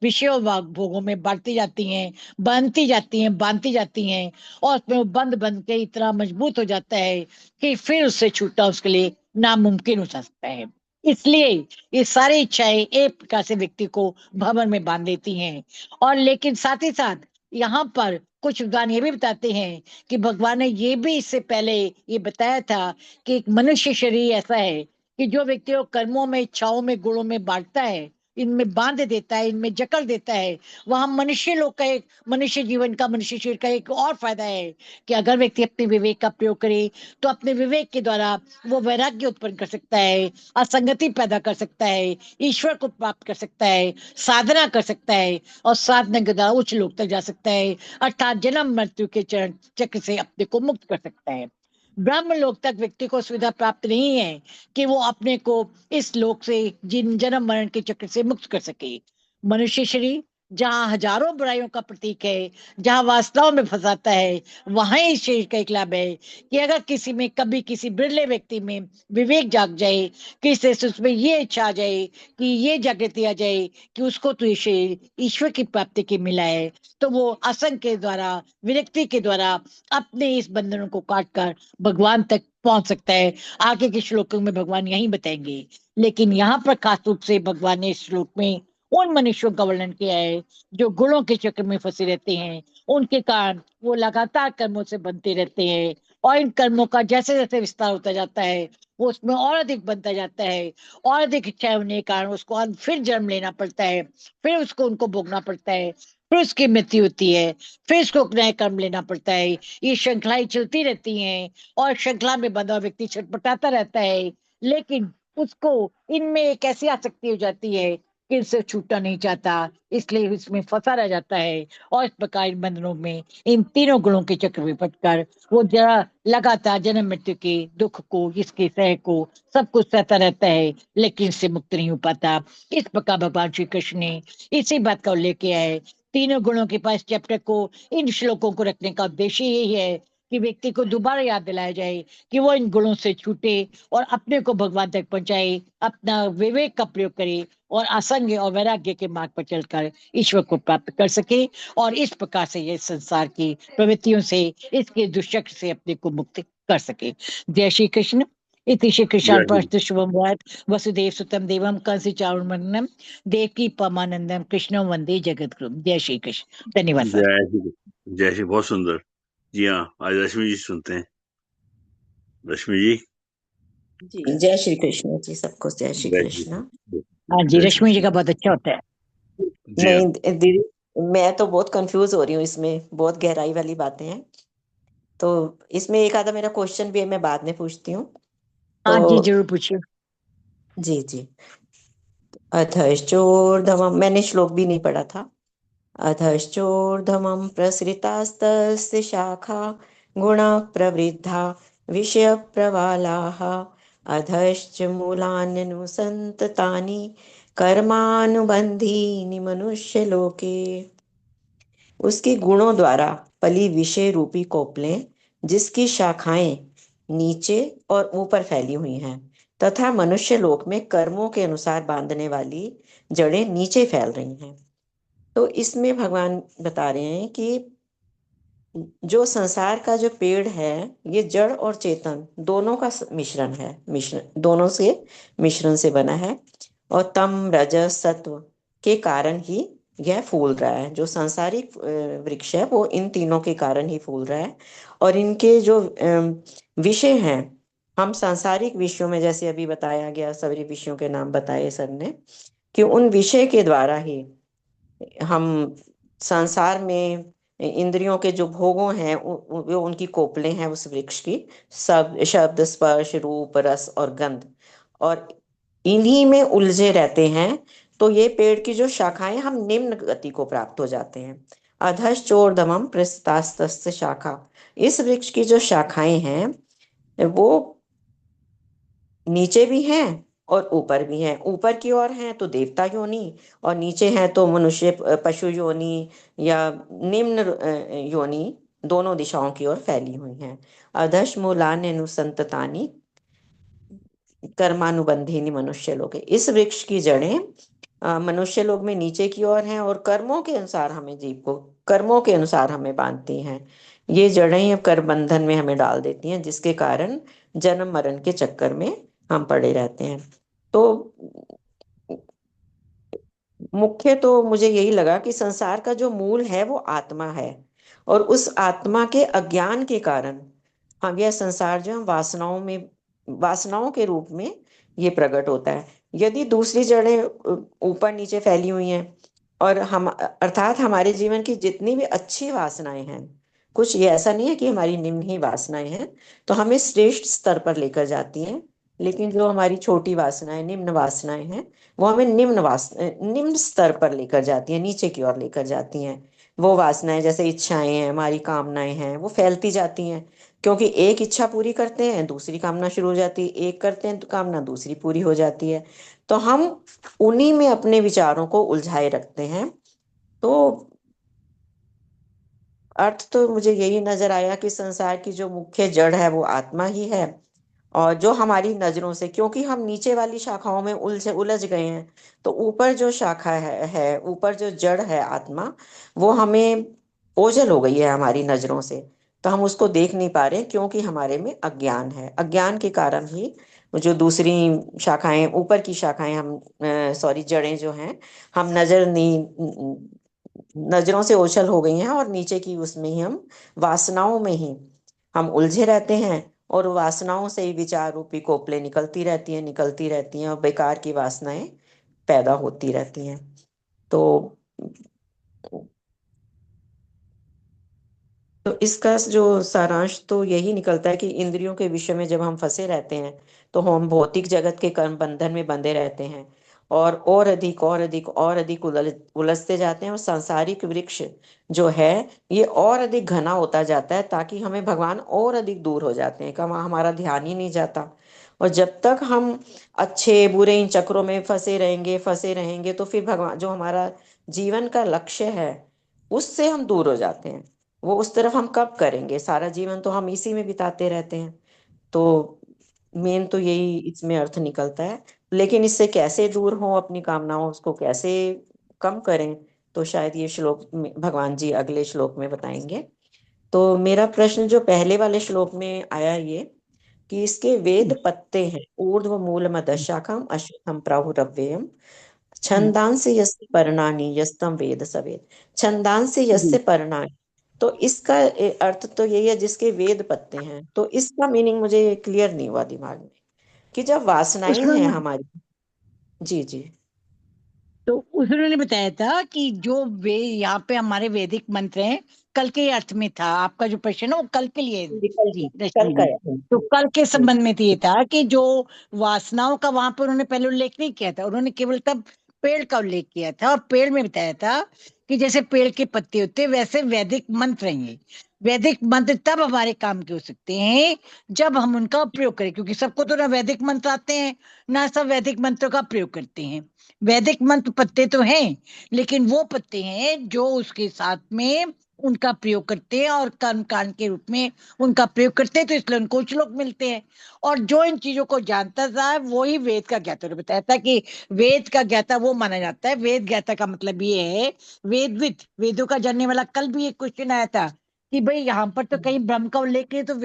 विषयों भोगों में बढ़ती जाती हैं, बांधती जाती हैं, और उसमें वो बंद बंद के इतना मजबूत हो जाता है कि फिर उससे छूटना उसके लिए नामुमकिन हो सकता है। इसलिए ये सारी इच्छाएं एक प्रकार से व्यक्ति को भंवर में बांध देती हैं। और लेकिन साथ ही साथ यहाँ पर कुछ विद्वान ये भी बताते हैं कि भगवान ने ये भी इससे पहले ये बताया था कि एक मनुष्य शरीर ऐसा है कि जो व्यक्ति को कर्मों में, इच्छाओं में, गुणों में बांटता है, इनमें बांध देता है, इनमें जकड़ देता है, वहां मनुष्य लोग का एक, मनुष्य जीवन का, मनुष्य शरीर का एक और फायदा है कि अगर व्यक्ति अपने विवेक का प्रयोग करे, तो अपने विवेक के द्वारा वो वैराग्य उत्पन्न कर सकता है, असंगति पैदा कर सकता है, ईश्वर को प्राप्त कर सकता है, साधना कर सकता है, और साधना के द्वारा उच्च लोक तक जा सकता है, अर्थात जन्म मृत्यु के चरण चक्र से अपने को मुक्त कर सकता है। ब्रह्म लोक तक व्यक्ति को सुविधा प्राप्त नहीं है कि वो अपने को इस लोक से, जिन जन्म मरण के चक्र से मुक्त कर सके। मनुष्य शरीर जहाँ हजारों बुराइयों का प्रतीक है, जहाँ वासनाओं में फंसाता है, वहां इस शेर का एक लाभ है कि अगर किसी में कभी किसी बिरले व्यक्ति में विवेक जाग जाए, किसी से उसमें ये इच्छा आ जाए कि ये जागृति आ जाए कि उसको तो ये शेर ईश्वर की प्राप्ति के मिला है, तो वो असंग के द्वारा, विरक्ति के द्वारा अपने इस बंधनों को काट कर भगवान तक पहुंच सकता है। आगे के श्लोकों में भगवान यही बताएंगे, लेकिन यहाँ पर खास रूप से भगवान ने इस श्लोक में उन मनुष्यों का वर्णन किया है जो गुणों के चक्र में फंसे रहते हैं। उनके कारण वो लगातार कर्मों से बनते रहते हैं, और इन कर्मों का जैसे जैसे विस्तार होता जाता है वो उसमें और अधिक बनता जाता है, और अधिक इच्छा होने के कारण उसको फिर जन्म लेना पड़ता है, फिर उसको उनको भोगना पड़ता है, फिर उसकी मृत्यु होती है, फिर उसको नए कर्म लेना पड़ता है। ये श्रृंखलाएं चलती रहती हैं, और श्रृंखला में बंधा व्यक्ति छटपटाता रहता है, लेकिन उसको इनमें एक ऐसी आसक्ति हो जाती है कि इनसे छूटना नहीं चाहता, इसलिए इसमें फंसा रह जाता है। और इस प्रकार इन बंधनों में, इन तीनों गुणों के चक्र में फंसकर वो जरा लगातार जन्म मृत्यु के दुख को, इसके सह को, सब कुछ सहता रहता है, लेकिन इससे मुक्त नहीं हो पाता। इस प्रकार भगवान श्री कृष्ण ने इसी बात का उल्लेख किया है। तीनों गुणों के पास चैप्टर को, इन श्लोकों को रखने का उद्देश्य यही है कि व्यक्ति को दोबारा याद दिलाया जाए कि वो इन गुणों से छूटे और अपने को भगवान तक पहुंचाए, अपना विवेक का प्रयोग करे और असंग और वैराग्य के मार्ग पर चलकर ईश्वर को प्राप्त कर सके, और इस प्रकार से ये संसार की प्रवृत्तियों से, इसके दुष्चक्र से अपने को मुक्त कर सके। जय श्री कृष्ण। इति श्री जय श्री कृष्णार्पणमस्तु। शुभम भूयात्। वसुदेव सुतम देवम कंसी चारुमर्दनम देवकी परमानंदम कृष्णं वंदे जगद्गुरुम। जय श्री कृष्ण। धन्यवाद सर। जय श्री, बहुत सुंदर। जी हाँ, आज रश्मि जी सुनते हैं। रश्मि जी। जी जय श्री कृष्ण जी, सबको जय श्री जय श्री, कृष्ण। हाँ जी, जय श्री रश्मि जी कृष्ण। का बहुत अच्छा होता है। जी हाँ। नहीं दीदी, मैं तो बहुत कंफ्यूज हो रही हूँ, इसमें बहुत गहराई वाली बातें हैं। तो इसमें एक आधा मेरा क्वेश्चन भी है, मैं बाद में पूछती हूँ। हाँ जी, तो जरूर पूछिए। जी जी। अधश्चोर्धमं, मैंने श्लोक भी नहीं पढ़ा था। अधश्चोर्धमं प्रसृतास्तस्य शाखा गुणा प्रवृद्धा विषय प्रवालाः अधश्च मूलान्यनुसन्ततानि कर्मानुबन्धीनि मनुष्यलोके। उसके गुणों द्वारा फली विषय रूपी कोपलें, जिसकी शाखाएं नीचे और ऊपर फैली हुई हैं, तथा मनुष्य लोक में कर्मों के अनुसार बांधने वाली जड़ें नीचे फैल रही हैं। तो इसमें भगवान बता रहे हैं कि जो संसार का जो पेड़ है, ये जड़ और चेतन दोनों का मिश्रण है, मिश्रण दोनों से मिश्रण से बना है। और तम रजस सत्व के कारण ही यह फूल रहा है। जो सांसारिक वृक्ष है वो इन तीनों के कारण ही फूल रहा है। और इनके जो विषय हैं, हम सांसारिक विषयों में, जैसे अभी बताया गया, सभी विषयों के नाम बताए सर ने, कि उन विषय के द्वारा ही हम संसार में इंद्रियों के जो भोगों हैं, वो उनकी कोपलें हैं उस वृक्ष की, सब शब्द स्पर्श रूप रस और गंध, और इन्हीं में उलझे रहते हैं। तो ये पेड़ की जो शाखाएं, हम निम्न गति को प्राप्त हो जाते हैं। अधश्चोर्धमं प्रस्तास्तस्य शाखा, इस वृक्ष की जो शाखाएं हैं वो नीचे भी हैं और ऊपर भी हैं। ऊपर की ओर हैं तो देवता योनि, और नीचे हैं तो मनुष्य पशु योनि या निम्न योनि, दोनों दिशाओं की ओर फैली हुई हैं। अधश मूलान्यनुसंततानि कर्मानुबंधीनि मनुष्य लोग, इस वृक्ष की जड़ें मनुष्य लोग में नीचे की ओर हैं, और कर्मों के अनुसार हमें, जीव को कर्मों के अनुसार हमें बांधती हैं। ये जड़ें कर बंधन में हमें डाल देती हैं, जिसके कारण जन्म मरण के चक्कर में हम पड़े रहते हैं। तो मुख्य तो मुझे यही लगा कि संसार का जो मूल है वो आत्मा है, और उस आत्मा के अज्ञान के कारण हम, यह संसार जो हम वासनाओं में, वासनाओं के रूप में ये प्रकट होता है। यदि दूसरी जड़ें ऊपर नीचे फैली हुई हैं, और हम, अर्थात हमारे जीवन की जितनी भी अच्छी वासनाएं हैं, कुछ ये ऐसा नहीं है कि हमारी निम्न ही वासनाएं हैं, तो हमें श्रेष्ठ स्तर पर लेकर जाती हैं। लेकिन जो हमारी छोटी वासनाएं, निम्न वासनाएं हैं, वो हमें निम्न स्तर पर लेकर जाती हैं, नीचे की ओर लेकर जाती हैं। वो वासनाएं, जैसे इच्छाएं हैं, हमारी कामनाएं हैं, वो फैलती जाती हैं, क्योंकि एक इच्छा पूरी करते हैं दूसरी कामना शुरू हो जाती है, एक करते हैं तो कामना दूसरी पूरी हो जाती है। तो हम उन्हीं में अपने विचारों को उलझाए रखते हैं, तो अर्थ तो मुझे यही नजर आया कि संसार की जो मुख्य जड़ है वो आत्मा ही है, और जो हमारी नजरों से, क्योंकि हम नीचे वाली शाखाओं में उलझ गए हैं, तो ऊपर जो शाखा है ऊपर जो जड़ है आत्मा, वो हमें ओझल हो गई है हमारी नजरों से। तो हम उसको देख नहीं पा रहे क्योंकि हमारे में अज्ञान है। अज्ञान के कारण ही जो दूसरी शाखाएं, ऊपर की शाखाएं, हम सॉरी जड़ें जो हैं, हम नजरों से ओझल हो गई हैं, और नीचे की उसमें ही हम वासनाओं में ही हम उलझे रहते हैं। और वासनाओं से ही विचार रूपी कोपलें निकलती रहती हैं, और बेकार की वासनाएं पैदा होती रहती हैं। तो इसका जो सारांश तो यही निकलता है कि इंद्रियों के विषय में जब हम फंसे रहते हैं, तो हम भौतिक जगत के कर्म बंधन में बंधे रहते हैं, और अधिक और अधिक और अधिक उलझते जाते हैं, और सांसारिक वृक्ष जो है ये और अधिक घना होता जाता है, ताकि हमें भगवान और अधिक दूर हो जाते हैं, कहाँ हमारा ध्यान ही नहीं जाता। और जब तक हम अच्छे बुरे इन चक्रों में फंसे रहेंगे, तो फिर भगवान जो हमारा जीवन का लक्ष्य है उससे हम दूर हो जाते हैं। वो उस तरफ हम कब करेंगे, सारा जीवन तो हम इसी में बिताते रहते हैं। तो मेन तो यही इसमें अर्थ निकलता है। लेकिन इससे कैसे दूर हो अपनी कामनाओं, उसको कैसे कम करें, तो शायद ये श्लोक भगवान जी अगले श्लोक में बताएंगे। तो मेरा प्रश्न जो पहले वाले श्लोक में आया, ये कि इसके वेद पत्ते हैं, ऊर्ध्व मूल मध शाखम अश्वत्थम प्राहुरव्ययम, छंदांसि यस्य पर्णानि यस्तम वेद सवेद। छंदांसि यस्य पर्णानि, तो इसका अर्थ तो यही है जिसके वेद पत्ते हैं। तो इसका मीनिंग मुझे क्लियर नहीं हुआ दिमाग में, कि जब वासनाएं हैं उसमें हमारी। जी जी। तो उन्होंने बताया था कि जो वे यहाँ पे हमारे वैदिक मंत्र हैं, कल के अर्थ में था आपका जो प्रश्न है, वो कल के लिए है। जी कल रश्मि का जी, है। तो कल के संबंध में तो ये था कि जो वासनाओं का वहां पर उन्होंने पहले उल्लेख नहीं किया था, उन्होंने केवल तब पेड़ का उल्लेख किया था, और पेड़ में बताया था कि जैसे पेड़ के पत्ते होते हैं, वैसे वैदिक मंत्र हैं ये। वैदिक मंत्र तब हमारे काम के हो सकते हैं जब हम उनका प्रयोग करें, क्योंकि सबको तो ना वैदिक मंत्र आते हैं, ना सब वैदिक मंत्रों का प्रयोग करते हैं। वैदिक मंत्र पत्ते तो हैं, लेकिन वो पत्ते हैं जो उसके साथ में उनका प्रयोग करते हैं और कर्म कांड के रूप में उनका प्रयोग करते हैं, तो इसलिए उनको श्लोक मिलते हैं। और जो इन चीजों को जानता था वो ही वेद का ज्ञाता। उन्होंने बताया था कि वेद का ज्ञाता वो माना जाता है। वेद ज्ञाता का मतलब ये है वेदविद, वेदों का जानने वाला। कल भी एक क्वेश्चन आया था कि भाई यहाँ पर तो कहीं ब्रह्म का उल्लेख नहीं, तो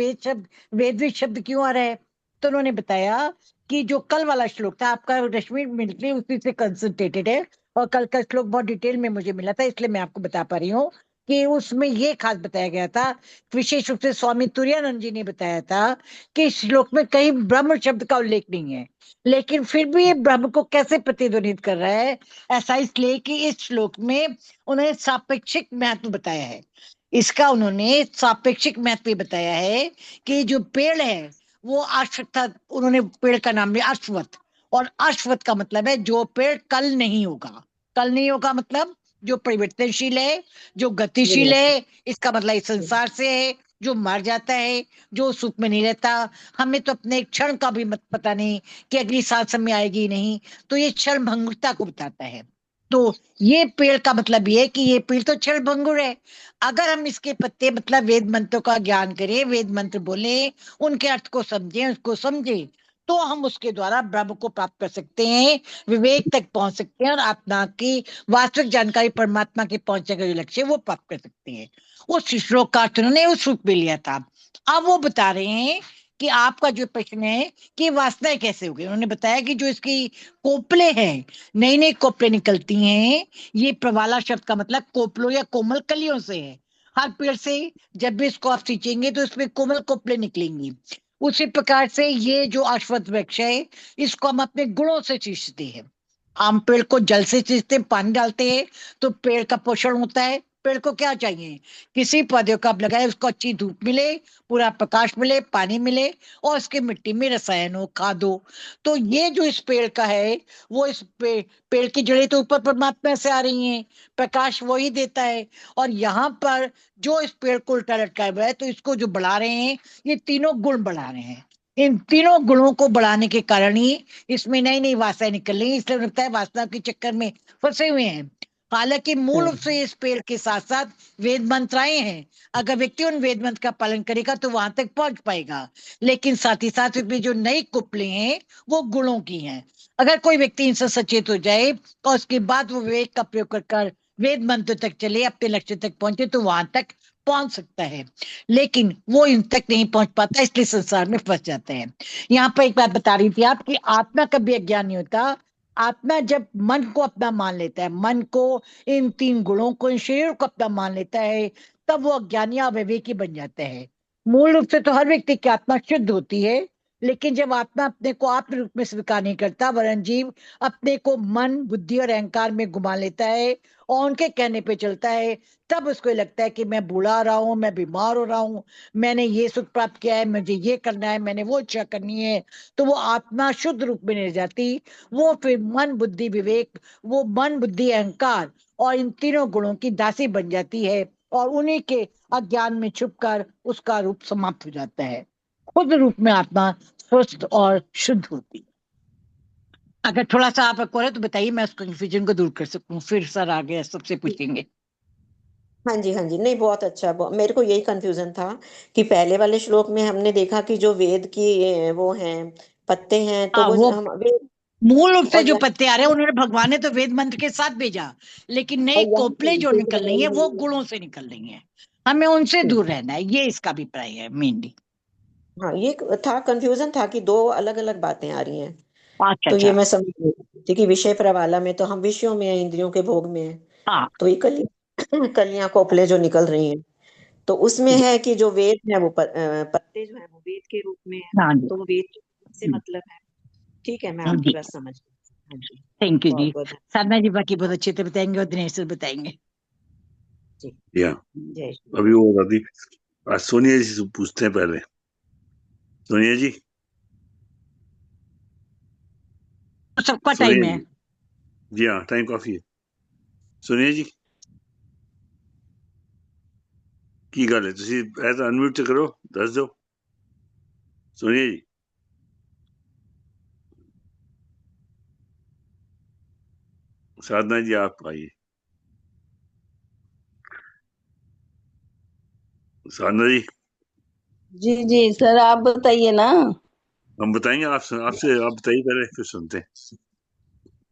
वेदविद शब्द क्यों आ रहा है? तो उन्होंने बताया कि जो कल वाला श्लोक था आपका, रश्मि मिलिट्री उसी से कंसंट्रेटेड है, और कल का श्लोक बहुत डिटेल में मुझे मिला था, इसलिए मैं आपको बता पा रही हूँ कि उसमें ये खास बताया गया था। विशेष रूप से स्वामी तुरानंद जी ने बताया था कि इस श्लोक में कहीं ब्रह्म शब्द का उल्लेख नहीं है, लेकिन फिर भी ये ब्रह्म को कैसे प्रतिध्वनित कर रहा है, ऐसा इसलिए कि इस श्लोक में उन्होंने सापेक्षिक महत्व बताया है। इसका उन्होंने सापेक्षिक महत्व बताया है कि जो पेड़ है वो अश्वत्थ, उन्होंने पेड़ का नाम लिया अश्वत्थ। और अश्वत्थ का मतलब है जो पेड़ कल नहीं होगा। कल नहीं होगा मतलब जो परिवर्तनशील है, जो गतिशील है, इसका मतलब इस संसार से है, जो मर जाता है, जो सुख में नहीं रहता। हमें तो अपने एक क्षण का भी मत पता नहीं कि अगली सांस समय आएगी नहीं, तो ये क्षण भंगुरता को बताता है। तो ये पेड़ का मतलब ये है कि ये पेड़ तो क्षण भंगुर है। अगर हम इसके पत्ते मतलब वेद मंत्रों का ज्ञान करें, वेद मंत्र बोले, उनके अर्थ को समझें, उसको समझें, तो हम उसके द्वारा ब्रह्म को प्राप्त कर सकते हैं, विवेक तक पहुंच सकते हैं, और आत्मा की वास्तविक जानकारी, परमात्मा के पहुंचने का जो लक्ष्य है वो प्राप्त कर सकते हैं। उस श्लोक का अर्थ उन्होंने उस रूप में लिया था। अब वो बता रहे हैं कि आपका जो प्रश्न है कि वासनाएं कैसे हो गई, उन्होंने बताया कि जो इसकी कोपले हैं, नई नई कोपले निकलती हैं। ये प्रवाला शब्द का मतलब कोपलों या कोमल कलियों से है। हर पेड़ से जब भी इसको आप सींचेंगे तो इसमें कोमल कोपले निकलेंगी। उसी प्रकार से ये जो अश्वत्थ वृक्ष है, इसको हम अपने गुणों से सींचते हैं। आम पेड़ को जल से सींचते हैं, पानी डालते हैं, तो पेड़ का पोषण होता है। पेड़ को क्या चाहिए? किसी पौधे को आप लगाए, उसको अच्छी धूप मिले, पूरा प्रकाश मिले, पानी मिले, और उसके मिट्टी में रसायन हो, खाद हो। तो ये जो इस पेड़ का है, वो इस पेड़ की जड़ें तो ऊपर परमात्मा से आ रही हैं, प्रकाश वो ही देता है। और यहाँ पर जो इस पेड़ को उल्टा लटकाया हुआ है, तो इसको जो बढ़ा रहे हैं, ये तीनों गुण बढ़ा रहे हैं। इन तीनों गुणों को बढ़ाने के कारण ही इसमें नई नई वासनाएं निकल रही हैं। इसलिए लगता है वासना के चक्कर में फंसे हुए हैं। हालांकि मूल रूप से इस पेड़ के साथ साथ वेद मंत्र आए हैं। अगर व्यक्ति उन वेद मंत्र का पालन करेगा तो वहां तक पहुंच पाएगा। लेकिन साथ ही साथ इसमें जो नई कुपले हैं वो गुणों की हैं। अगर कोई व्यक्ति इनसे सचेत हो जाए और उसके बाद वो विवेक का प्रयोग कर वेद मंत्र तक चले, अपने लक्ष्य तक पहुंचे, तो वहां तक पहुंच सकता है। लेकिन वो इन तक नहीं पहुंच पाता, इसलिए संसार में फंस जाते हैं। यहाँ पर एक बात बता रही थी आप कि आत्मा कभी अज्ञान नहीं होता। आत्मा जब मन को अपना मान लेता है, मन को, इन तीन गुणों को, इन शरीर को अपना मान लेता है, तब वो अज्ञानी या अविवेकी बन जाता है। मूल रूप से तो हर व्यक्ति की आत्मा शुद्ध होती है, लेकिन जब आत्मा अपने को आत्म रूप में स्वीकार नहीं करता, वरन जीव अपने को मन, बुद्धि और अहंकार में घुमा लेता है और उनके कहने पे चलता है, तब उसको लगता है कि मैं बूढ़ा रहा हूं, मैं बीमार हो रहा हूं, मैंने ये सुख प्राप्त किया है, मुझे ये करना है, मैंने वो इच्छा करनी है। तो वो आत्मा शुद्ध रूप में नहीं जाती। वो फिर मन, बुद्धि, विवेक, वो मन, बुद्धि, अहंकार और इन तीनों गुणों की दासी बन जाती है और उन्हीं के अज्ञान में छुपकर उसका रूप समाप्त हो जाता है। खुद रूप में आत्मा स्वस्थ और शुद्ध होती है। अगर थोड़ा सा आप को तो बताइए, मैं उस कंफ्यूजन को दूर कर सकूं। फिर सर आगे सबसे पूछेंगे। हाँ जी, हाँ जी, नहीं बहुत अच्छा। मेरे को यही कंफ्यूजन था कि पहले वाले श्लोक में हमने देखा कि जो वेद की वो हैं, पत्ते हैं, तो हाँ, वो वो हम वेद, मूल रूप से और जो यहाँ, पत्ते आ रहे हैं उन्होंने भगवान ने तो वेद मंत्र के साथ भेजा, लेकिन और नई यहाँ कोपले जो सूत्र निकल रही वाली है वो हुई है। गुणों से निकल रही है। हमें उनसे हम्म, दूर रहना है, ये इसका अभिप्राय है मेनली। हाँ, ये था कंफ्यूजन था कि दो अलग अलग बातें आ रही हैं। अच्छा तो ये अच्छा। मैं समझ गई थी कि विषय प्रवाला में तो हम विषयों में हैं, इंद्रियों के भोग में है। हाँ तो ये कलियां कोपले जो निकल रही हैं, तो उसमें जी, है कि जो वेद है वो पत्ते जो है वो वेद के रूप में है। हाँ जी। तो वो वेद से जी मतलब है। ठीक है, मैं आपकी जी, बात समझ गई। हाँ जी, थैंक यू बहुत जी। बहुत धन्यवाद साधना जी बाकी बहुत अच्छे से बताएंगे और दिनेश सर बताएंगे। जी। या जय श्री अभी वो दादी आज सोनिया जी से पूछते हैं पहले। सोनिया जी, तो सबका टाइम सोनिया है। जी, जी हाँ, टाइम काफी है। सोनिया जी की गल है, ਤੁਸੀਂ ਐਜ਼ ਅਨਮਿਊਟ करो, दस दो। सोनिया जी, साधना जी आप आइए। साधना जी, जी जी सर, आप बताइए ना। हम बताएंगे, आपसे आप बताइए पहले, फिर सुनते हैं।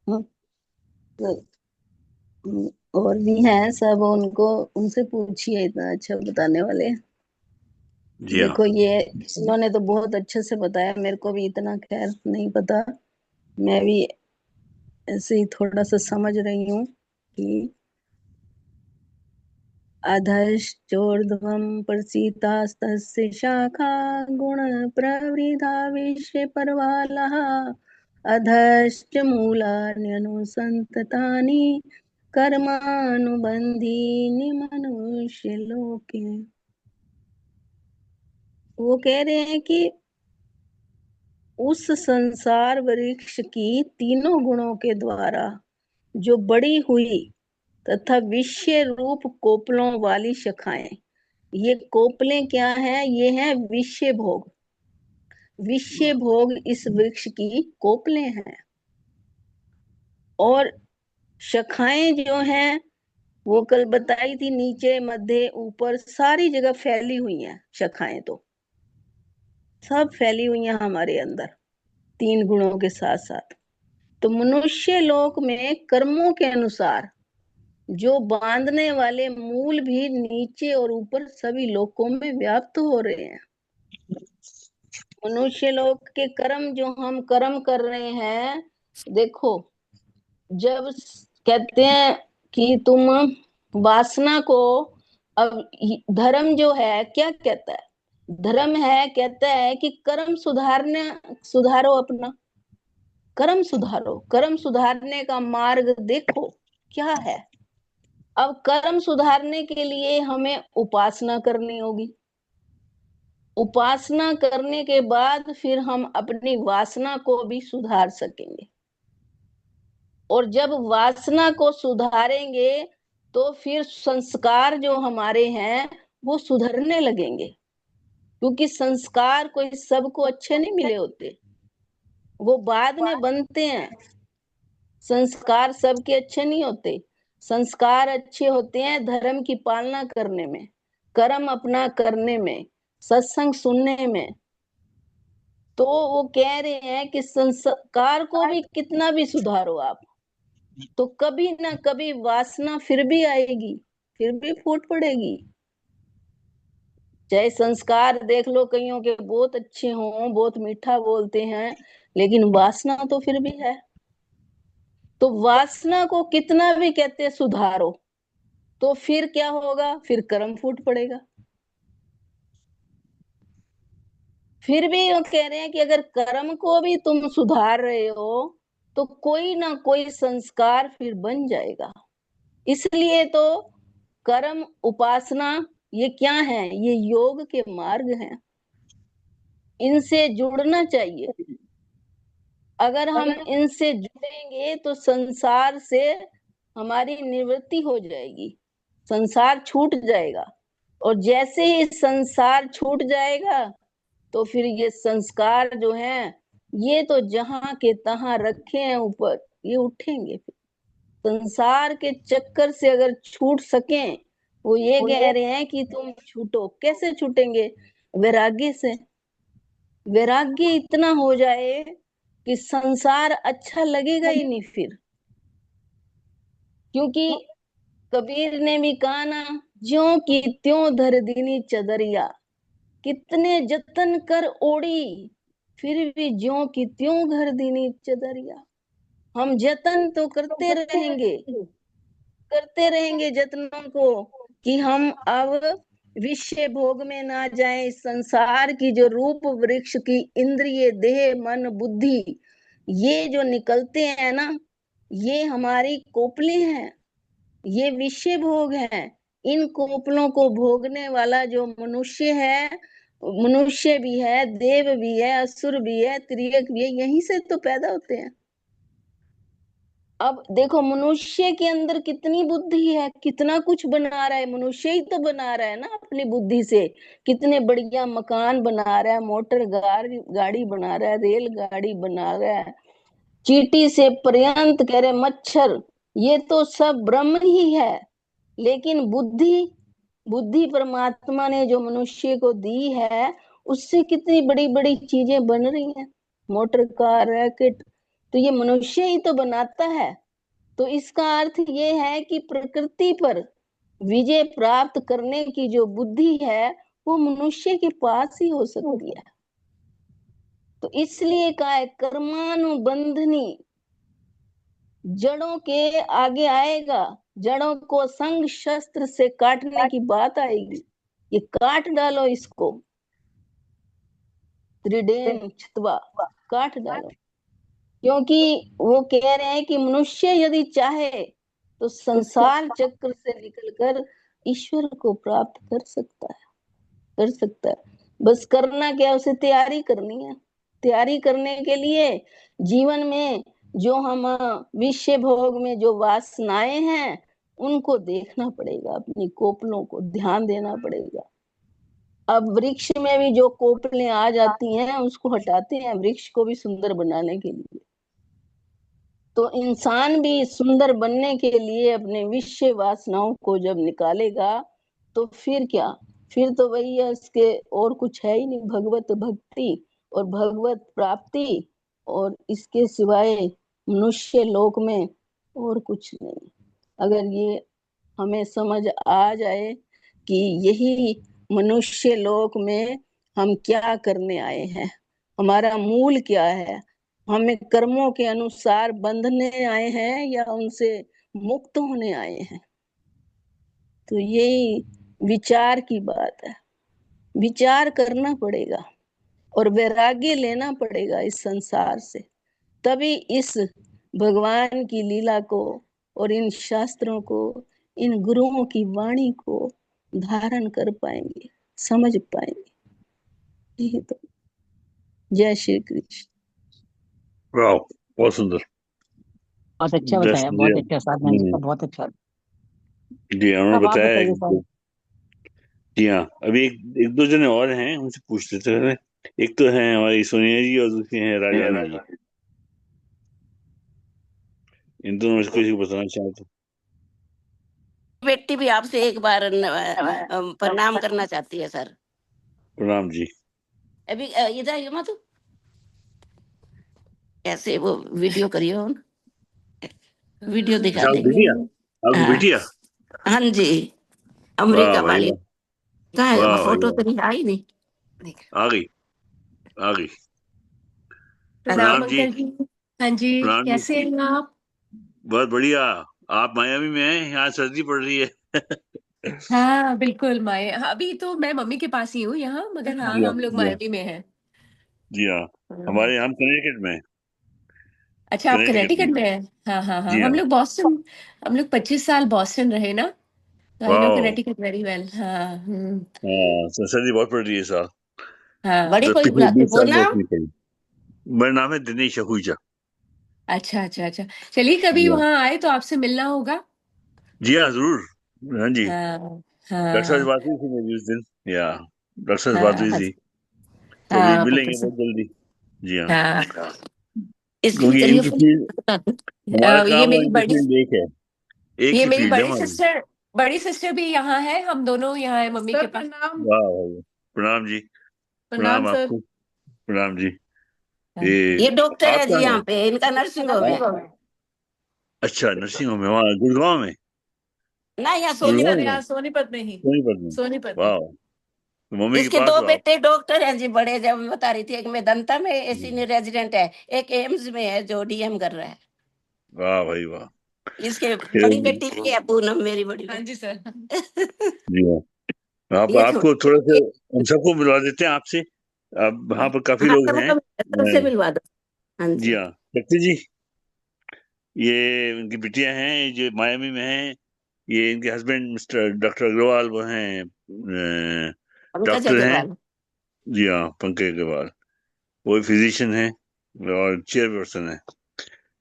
हाँ, तो, और भी हैं सब, उनको उनसे पूछिए, इतना अच्छा बताने वाले। जी हाँ। देखो ये इन्होंने तो बहुत अच्छे से बताया, मेरे को भी इतना खैर नहीं पता। मैं भी ऐसे ही थोड़ा सा समझ रही हूँ कि अधश्चोर्ध्वं प्रसीतास्तस्य शाखा गुण प्रवृद्धा विश्व परवालः अधश्च मूलान्यनुसन्ततानि कर्मानुबंधीनि मनुष्य लोके। वो कह रहे हैं कि उस संसार वृक्ष की तीनों गुणों के द्वारा जो बड़ी हुई तथा विषय रूप कोपलों वाली शाखाएं, ये कोपलें क्या हैं? ये हैं विषय भोग। विषय भोग इस वृक्ष की कोपलें हैं। और शाखाएं जो हैं वो कल बताई थी, नीचे मध्य ऊपर सारी जगह फैली हुई हैं। शाखाएं तो सब फैली हुई हैं हमारे अंदर, तीन गुणों के साथ साथ। तो मनुष्य लोक में कर्मों के अनुसार जो बांधने वाले मूल भी नीचे और ऊपर सभी लोकों में व्याप्त हो रहे हैं। मनुष्य लोक के कर्म जो हम कर्म कर रहे हैं, देखो, जब कहते हैं कि तुम वासना को, अब धर्म जो है क्या कहता है? धर्म है, कहता है कि कर्म सुधारो, अपना कर्म सुधारो, कर्म सुधारने का मार्ग देखो क्या है। अब कर्म सुधारने के लिए हमें उपासना करनी होगी। उपासना करने के बाद फिर हम अपनी वासना को भी सुधार सकेंगे। और जब वासना को सुधारेंगे तो फिर संस्कार जो हमारे हैं वो सुधरने लगेंगे। क्योंकि संस्कार कोई सबको अच्छे नहीं मिले होते, वो बाद में बनते हैं। संस्कार सबके अच्छे नहीं होते। संस्कार अच्छे होते हैं धर्म की पालना करने में, कर्म अपना करने में, सत्संग सुनने में। तो वो कह रहे हैं कि संस्कार को भी कितना भी सुधारो आप, तो कभी ना कभी वासना फिर भी आएगी, फिर भी फूट पड़ेगी। चाहे संस्कार देख लो कईयों के बहुत अच्छे हों, बहुत मीठा बोलते हैं, लेकिन वासना तो फिर भी है। तो वासना को कितना भी कहते हैं सुधारो, तो फिर क्या होगा, फिर कर्म फूट पड़ेगा। फिर भी वो कह रहे हैं कि अगर कर्म को भी तुम सुधार रहे हो तो कोई ना कोई संस्कार फिर बन जाएगा। इसलिए तो कर्म उपासना ये क्या है, ये योग के मार्ग हैं, इनसे जुड़ना चाहिए। अगर हम इनसे जुड़ेंगे तो संसार से हमारी निवृत्ति हो जाएगी, संसार छूट जाएगा। और जैसे ही संसार छूट जाएगा तो फिर ये संस्कार जो हैं ये तो जहां के तहां रखे हैं ऊपर, ये उठेंगे। संसार के चक्कर से अगर छूट सकें, वो ये कह रहे हैं कि तुम छूटो। कैसे छूटेंगे? वैराग्य से। वैराग्य इतना हो जाए कि संसार अच्छा लगेगा ही नहीं फिर। क्योंकि कबीर ने भी कहा ना, ज्यों की त्यों धर दीनी चदरिया, कितने जतन कर ओढ़ी, फिर भी ज्यों की त्यों घर दीनी चदरिया। हम जतन तो करते रहेंगे जतनों को कि हम अब विषय भोग में ना जाएं। संसार की जो रूप वृक्ष की इंद्रिय देह मन बुद्धि ये जो निकलते हैं ना, ये हमारी कोपले हैं, ये विषय भोग हैं। इन कोपलों को भोगने वाला जो मनुष्य है, मनुष्य भी है, देव भी है, असुर भी है, त्रियक भी है, यहीं से तो पैदा होते हैं। अब देखो मनुष्य के अंदर कितनी बुद्धि है, कितना कुछ बना रहा है, मनुष्य ही तो बना रहा है ना अपनी बुद्धि से। कितने बढ़िया मकान बना रहा है, मोटर गाड़ी बना रहा है, रेल गाड़ी बना रहा है, चींटी से पर्यंत कह रहे मच्छर, ये तो सब ब्रह्म ही है। लेकिन बुद्धि, बुद्धि परमात्मा ने जो मनुष्य को दी है, उससे कितनी बड़ी बड़ी चीजें बन रही हैं, मोटर कार रैकेट, तो ये मनुष्य ही तो बनाता है। तो इसका अर्थ ये है कि प्रकृति पर विजय प्राप्त करने की जो बुद्धि है वो मनुष्य के पास ही हो सकती है। तो इसलिए कहा है कर्मानुबंधनी, जड़ों के आगे आएगा, जड़ों को संग शस्त्र से काटने की बात आएगी। ये काट डालो इसको, त्रिडेन छतवा, काट डालो। क्योंकि वो कह रहे हैं कि मनुष्य यदि चाहे तो संसार चक्र से निकलकर ईश्वर को प्राप्त कर सकता है, कर सकता है। बस करना क्या, उसे तैयारी करनी है। तैयारी करने के लिए जीवन में जो हम विषय भोग में जो वासनाएं हैं उनको देखना पड़ेगा, अपनी कोपलों को ध्यान देना पड़ेगा। अब वृक्ष में भी जो कोपलें आ जाती हैं उसको हटाते हैं, वृक्ष को भी सुंदर बनाने के लिए। तो इंसान भी सुंदर बनने के लिए अपने विषय वासनाओं को जब निकालेगा तो फिर क्या, फिर तो वही है, इसके और कुछ है ही नहीं, भगवत भक्ति और भगवत प्राप्ति, और इसके सिवाय मनुष्य लोक में और कुछ नहीं। अगर ये हमें समझ आ जाए कि यही मनुष्य लोक में हम क्या करने आए हैं, हमारा मूल क्या है, हमें कर्मों के अनुसार बंधने आए हैं या उनसे मुक्त होने आए हैं, तो यही विचार की बात है। विचार करना पड़ेगा और वैराग्य लेना पड़ेगा इस संसार से, तभी इस भगवान की लीला को और इन शास्त्रों को, इन गुरुओं की वाणी को धारण कर पाएंगे, समझ पाएंगे। यही तो। जय श्री कृष्ण। वाह, बहुत सुंदर। बहुत अच्छा जैसे बताया, बहुत अच्छा साधना जी का, बहुत अच्छा। जी हाँ, उन्होंने अब आप बताया बताइए सर। जी हाँ, अभी एक एक दो जने और हैं, उनसे पूछ लेते हैं। एक तो है हमारी सोनिया जी और दूसरी है राजरानी जी। इन दोनों में से किसी को बताना चाहे तो। बेटी भी आपसे एक बार प्रणाम करना चाहती है सर। प्रणाम जी। अभी इधर आइयो मत, कैसे वो वीडियो करियो, वीडियो अच्छा, दिखा आपकी देंगे। बिटिया, आपकी हाँ बिटिया, हाँ जी, वाह अमेरिका भाई वाली। वाह, कहाँ है वाह भाई फोटो? तो वाह, नहीं आई नहीं। देख। आ गई, आ गई। प्रणाम प्रणाम जी, अंकल जी। हाँ जी, प्रणाम जी। कैसे हैं आप? बहुत बढ़िया। आप मायामी में हैं, यहाँ सर्दी पड़ रही है। हाँ बिल्कुल, माए अभी तो मैं मम्मी के पास ही हूँ यहाँ, मगर हाँ जी हाँ, हम लोग जी हाँ, मायामी में हैं। जी हाँ। हमारे यहाँ कनेटिकट में, अच्छा, आप कनेटिकट कनेटिकट में। में हैं? हाँ हाँ हाँ, जी हाँ। हम लोग बॉस्टन, हम लोग 25 साल बॉस्टन रहे ना, तो आई नो वाह। Connecticut very well. हाँ हाँ, सर्दी बहुत पड़ रही है इस साल। हाँ। बड़ी कोई पिछले बुलाते 20 वो साल में ना। इतनी पड़ी। मेरा नाम है दिनेश आहूजा। अच्छा अच्छा अच्छा, चलिए कभी जी हाँ, वहाँ आए तो आपसे मिलना होगा। जी हाँ, जरूर। हाँ जी, हाँ डॉक्टर साहब से हाँ बात हुई थी मेरी उस दिन, या डॉक्टर साहब से बात हुई हाँ थी। तो अभी हाँ मिलेंगे प्रोफेसर। बहुत जल्दी। जी हाँ, हाँ, इसकी क्योंकि करिए इनकी फील्ड, हमारा ये काम और मेरी इनकी बड़ी, फील्ड एक है, एक ये ही मेरी फील्ड है बड़ी हमारी। सिस्टर, बड़ी सिस्टर भी यहाँ है, हम दोनों यहाँ है मम्मी के पास। प्रणाम। वाह भाई, प्रणाम जी, प्रणाम प्रणाम सर। आपको, प्रणाम जी। हाँ। ये ये डॉक्टर आप है जी कहाँ हैं? यहाँ पे, इनका नर्सिंग होम है। अच्छा, नर्सिंग होम है वहाँ गुड़गांव में? ना यहाँ नहीं गुड़गांव सर, सोनीपत में, में। यहाँ सोनीपत में ही, सोनीपत में। सोनीपत में। वाह, तो मम्मी के इसके पास दो हो आप। बेटे डॉक्टर हैं जी, बड़े, जब बता रही थी, एक मेदंता में सीनियर रेजिडेंट है, एक एम्स में है जो डीएम कर रहा है। वाह भाई वाह। इसके बड़ी फिर- बेटी भी है पूनम, मेरी बड़ी हाँ बेटी। जी सर। जी हाँ, आप ये आपको छोटी थोड़ा सा, बेटी। हम सबको मिलवा देते हैं आपसे। अब वहाँ पर काफी हाँ, लोग हैं। सबको सबसे मिलवा दो। हाँ जी जी। हाँ, शक्ति जी, ये उनकी बिटियां हैं, ये जो मायामी में हैं। ये इनके हस्बैंड मिस्टर डॉक्टर अग्रवाल, वो हैं पंकज डॉक्टर हैं। अग्रवाल। जी हाँ, पंकज अग्रवाल, वो फिजिशियन हैं और चेयरपर्सन है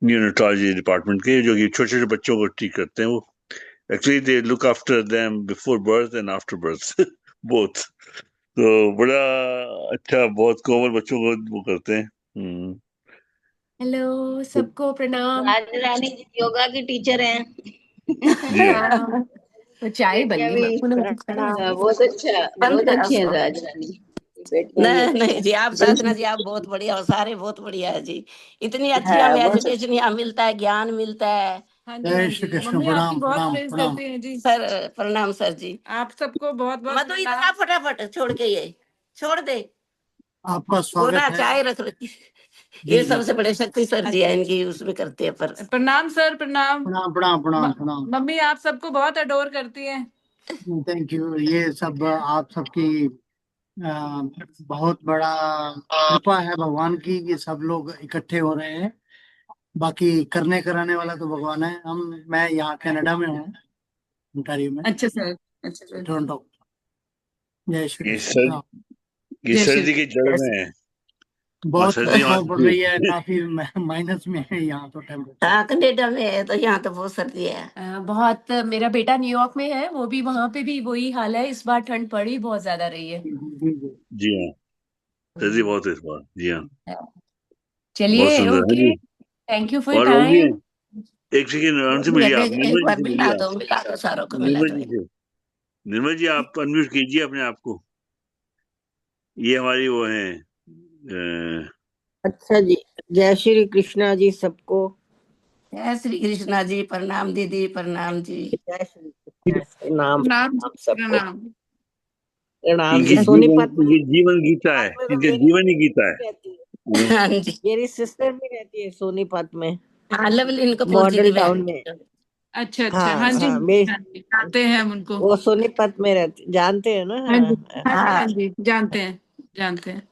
न्यूरोलॉजी डिपार्टमेंट के, जो कि छोटे छोटे बच्चों को ट्रीट करते हैं। वो actually they look after them before birth and after birth, both. तो बड़ा अच्छा, बहुत कोमल बच्चों को वो करते हैं। हेलो सबको प्रणाम। राज रानी जी योगा की टीचर हैं। जी हाँ, हाँ, तो चाय बन बेटियां गई, भी पूनम की चाय बन हाँ, गई। बहुत अच्छी है राज रानी। बेटियां भी नहीं अच्छी नहीं हैं। जी, आप साधना जी, आप बहुत बढ़िया हो, सारे बहुत बढ़िया है जी। इतनी अच्छी हाँ हमें बहुत एजुकेशन यहाँ मिलता है, ज्ञान मिलता है। हाँ जी हाँ जय श्री जी, कृष्ण। मम्मी आपकी प्रणाम बहुत प्रणाम प्रेज प्रणाम। करते हैं जी। सर प्रणाम सर जी। आप सबको बहुत बहुत मधु इधर आ, फटाफट छोड़ के ये छोड़ दे आपका वो स्वागत ना, है। चाय रख रखी। जी ये जी, सबसे बड़े शक्ति सर जी है, इनकी उसमें करते हैं पर। प्रणाम सर, प्रणाम। प्रणाम प्रणाम प्रणाम प्रणाम। मम्मी आप सबको बहुत अडोर करती हैं। Thank you. ये सब आप सबकी बहुत बड़ा कृपा है भगवान की, ये सब लोग इकट्ठे हो रहे हैं। बाकी करने कराने वाला तो भगवान है। मैं यहाँ कनाडा में हूँ, ओंटारियो में, अच्छा सर, अच्छा सर। टोरंटो। जय श्री ये कृष्ण। सर, हाँ, ये जय श्री सर्दी की जड़ में है, और बहुत सर्दी वहाँ बहुत बढ़ रही है, काफी माइनस में है यहाँ तो टेम्परेचर। हाँ कनेडा में है तो यहाँ तो बहुत सर्दी है। बहुत, मेरा बेटा न्यूयॉर्क में है, वो भी वहां पे भी वही हाल है, इस बार ठंड पड़ी बहुत ज्यादा रही है। जी जी जी। जी हाँ, सर्दी बहुत है इस बार। जी हाँ, बहुत चलिए, सुंदर है ओके, जी। थैंक यू फॉर और लोग भी हैं, टाइम। एक सेकेंड उनसे मिलिए, आप एक निर्मल जी बार से मिला मिलिए, आप दो, मिला दो, सारों को मिला निर्मल दो। जी से। निर्मल जी, आप अनम्यूट कीजिए अपने आप को। ये हमारी वो हैं अच्छा जी, जय श्री कृष्णा जी सबको। जय श्री कृष्णा जी, प्रणाम दीदी, प्रणाम जी। जय श्री कृष्ण, प्रणाम प्रणाम प्रणाम सबको। प्रणाम। प्रणाम इनकी जी। जीवन, सोनीपत में, इनकी जीवन गीता है, सोनीपत में तो इनके मेरी जीवन ही गीता है। रहती है, हाँ जी। मेरी सिस्टर भी रहती है सोनीपत में, हाँ लवली इनको पहुंची थी मॉडल बहन। टाउन में। अच्छा अच्छा, हाँ हाँ जी हाँ, हाँ जी, जानते हैं हम उनको। वो सोनीपत में रहती, जानते हैं ना? हाँ जी हाँ हाँ जी हाँ। हाँ जी, जानते हैं, जानते हैं।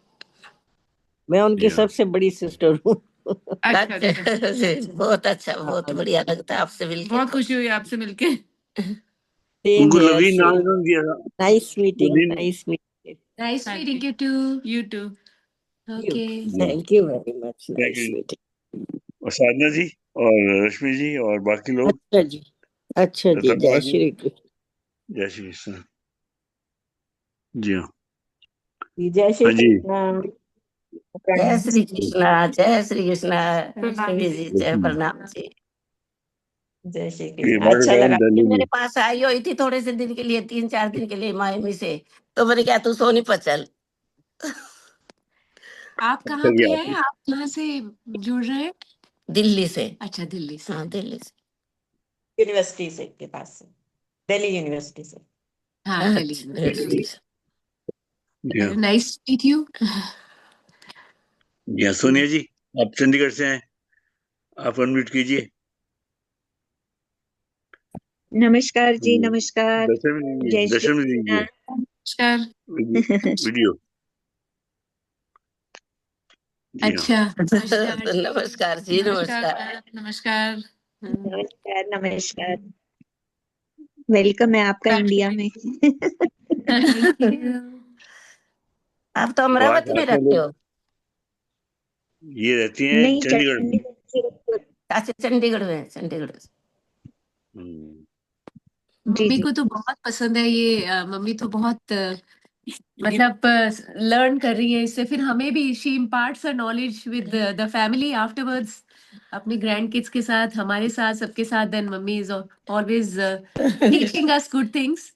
मैं उनकी Yeah. सबसे बड़ी सिस्टर हूँ। अच्छा अच्छा, अच्छा बहुत अच्छा, बहुत बढ़िया लगता है आपसे मिलके। बहुत खुशी हुई आपसे मिलके। सेम उनको हेयर, लवलीन नाम सेम। इन्होंने दिया था, nice meeting, Lovleen. Nice meeting nice meeting you too. You too. You. Okay. Thank you very much, thank nice you. Meeting. और साधना जी और रश्मि जी और बाकी लोग, अच्छा जी, अच्छा जी, रतनपा जय जी, श्री कृष्ण। जय श्री कृष्ण। जी हाँ, जय श्री हाँ जी, कृष्ण। जय श्री कृष्णा, जय श्री कृष्णा। प्रणाम लक्ष्मी जी, जय रश्मि जी। प्रणाम जी। जय श्री ये कृष्ण। वाटर अच्छा डैम लगा। दिल्ली ये में। मेरे पास आई हुई थी थोड़े से दिन के लिए, 3-4 दिन के लिए मायमी से, तो मैंने कहा तू सोनीपत चल। आप कहाँ चलिए पे आप हैं? आप कहाँ से जुड़ रहे हैं? दिल्ली से। अच्छा, दिल्ली से। हाँ, दिल्ली से। यूनिवर्सिटी से के पास से, दिल्ली यूनिवर्सिटी से। हाँ, दिल्ली अच्छा, यूनिवर्सिटी से। जी हाँ। Nice to meet you. जी हाँ, सोनिया जी आप चंडीगढ़ से हैं, आप अनम्यूट कीजिए। नमस्कार जी, नमस्कार। दर्शन में दीजिए, जय श्री दर्शन में कृष्ण। दीजिए नमस्कार। वीडियो। जी हाँ। अच्छा, नमस्कार जी। नमस्कार जी, नमस्कार। मैम, नमस्कार। नमस्कार, नमस्कार। वेलकम है आपका इंडिया में। Thank you. आप तो तो आज अमरावती में आपने रहते हो? ये रहती हैं नहीं, चंडीगढ़ में। चंडीगढ़ से। अच्छा, चंडीगढ़ में, चंडीगढ़ से। हम्म, जी मम्मी जी। को तो बहुत पसंद है ये। मम्मी तो बहुत मतलब लर्न कर रही है इससे। फिर हमें भी she imparts her knowledge with the family afterwards, अपने ग्रैंड किड्स के साथ, हमारे साथ, सबके साथ। Then mummy is always teaching us good things.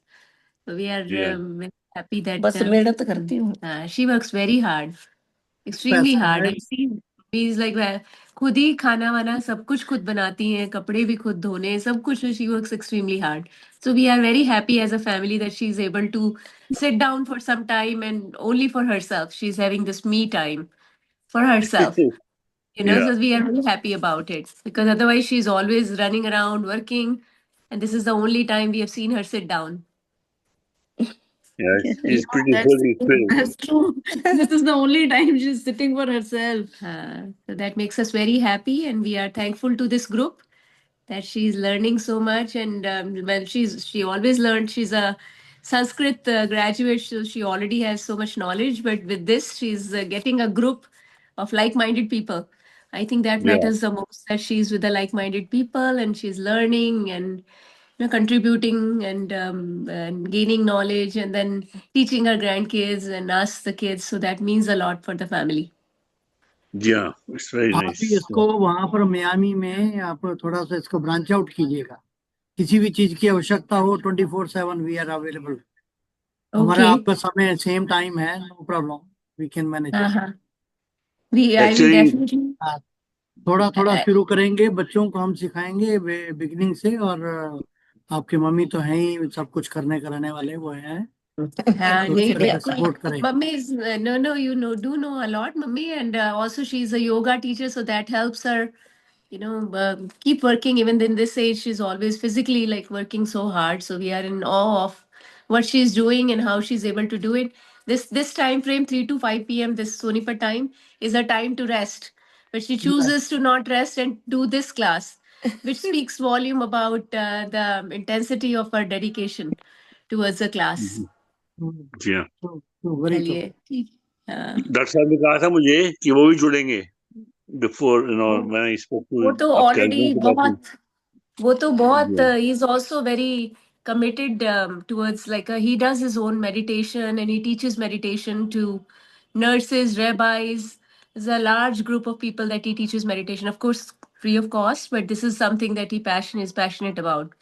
We are जी हाँ। हैप्पी दैट बस मेहनत करती हूँ। She works very hard, extremely पैसा हार्ड। है। आई सी इज लाइक खुद ही खाना वाना सब कुछ खुद बनाती हैं, कपड़े भी खुद धोने, सब कुछ। She works extremely hard. So we are very happy as a family that she's able to sit down for some time and only for herself. She's having this me time for herself. Yeah. So we are very happy about it, because otherwise she's always running around working, and this is the only time we have seen her sit down. Yeah, she's pretty That's holy spirit. that's true. This is the only time she's sitting for herself. So that makes us very happy, and we are thankful to this group that she's learning so much. And well, she always learned. She's a Sanskrit graduate, so she already has so much knowledge. But with this, she's getting a group of like-minded people. I think that Yeah. matters the most, that she's with the like-minded people and she's learning and contributing and gaining knowledge, and then teaching her grandkids and us, the kids. So that means a lot for the family. Yeah, it's very आप nice. भी इसको वहां पर Miami में आप थोड़ा सा इसको ब्रांच आउट कीजिएगा। किसी भी चीज की आवश्यकता हो 24/7 वी आर अवेलेबल। हमारा Okay. आपका समय सेम टाइम है, no problem, we can manage it. Uh-huh. I will Actually, definitely. थोड़ा थोड़ा Uh, शुरू करेंगे, बच्चों को हम सिखाएंगे बिगिनिंग से। और आपके मम्मी तो हैं ही, सब कुछ करने कराने वाले वो हैं, हाँ, तो इस नहीं तरह का बिल्कुल। सपोर्ट करें। Mummy is no, you know, do know a lot, mummy, and also she's a yoga teacher, so that helps her, keep working. Even in this age, she's always physically like working so hard. So we are in awe of what she's doing and how she's able to do it. This time frame, 3 to 5 p.m., this Sonipat time is a time to rest, but she chooses to not rest and do this class, which speaks volume about the intensity of her dedication towards the class. जी हाँ, very true. चलिए ठीक। हाँ, doctor साहब ने कहा था मुझे कि वो भी जुड़ेंगे बिफोर व्हेन आई स्पोक वो टू तो आपके ऑलरेडी हस्बैंड के बात वो तो बहुत में। he is also very committed towards, like, he does his own meditation and he teaches meditation to nurses, rabbis. There's a large group of people that he teaches meditation, of course free of cost, but this is something that he is passionate about.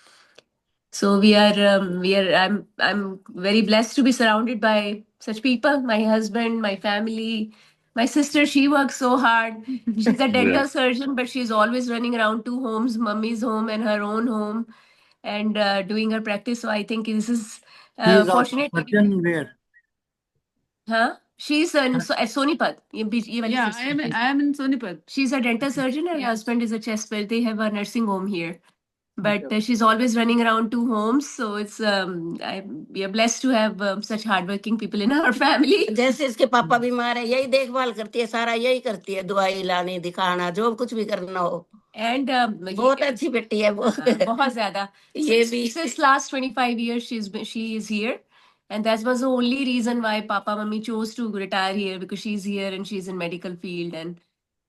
So I'm very blessed to be surrounded by such people. My husband, my family, my sister, she works so hard. She's a Yeah. dental surgeon, but she's always running around two homes, mummy's home and her own home, and doing her practice. So I think this is he is also fortunate. Surgeon where? Huh? She's at Sonipat. Yeah, I am in Sonipat. She's a dental surgeon. Her husband is a chest pain. They have a nursing home here. But she's always running around two homes. So we are blessed to have such hardworking people in our family. जैसे इसके पापा बीमार है, यही देखभाल करती है, सारा यही करती है, दवाई लानी, दिखाना, जो कुछ भी करना हो। And बहुत अच्छी बेटी है वो। बहुत ज्यादा। ये भी Since last 25 years she is here, and that was the only reason why Papa Mummy chose to retire here, because she's here and she's in medical field,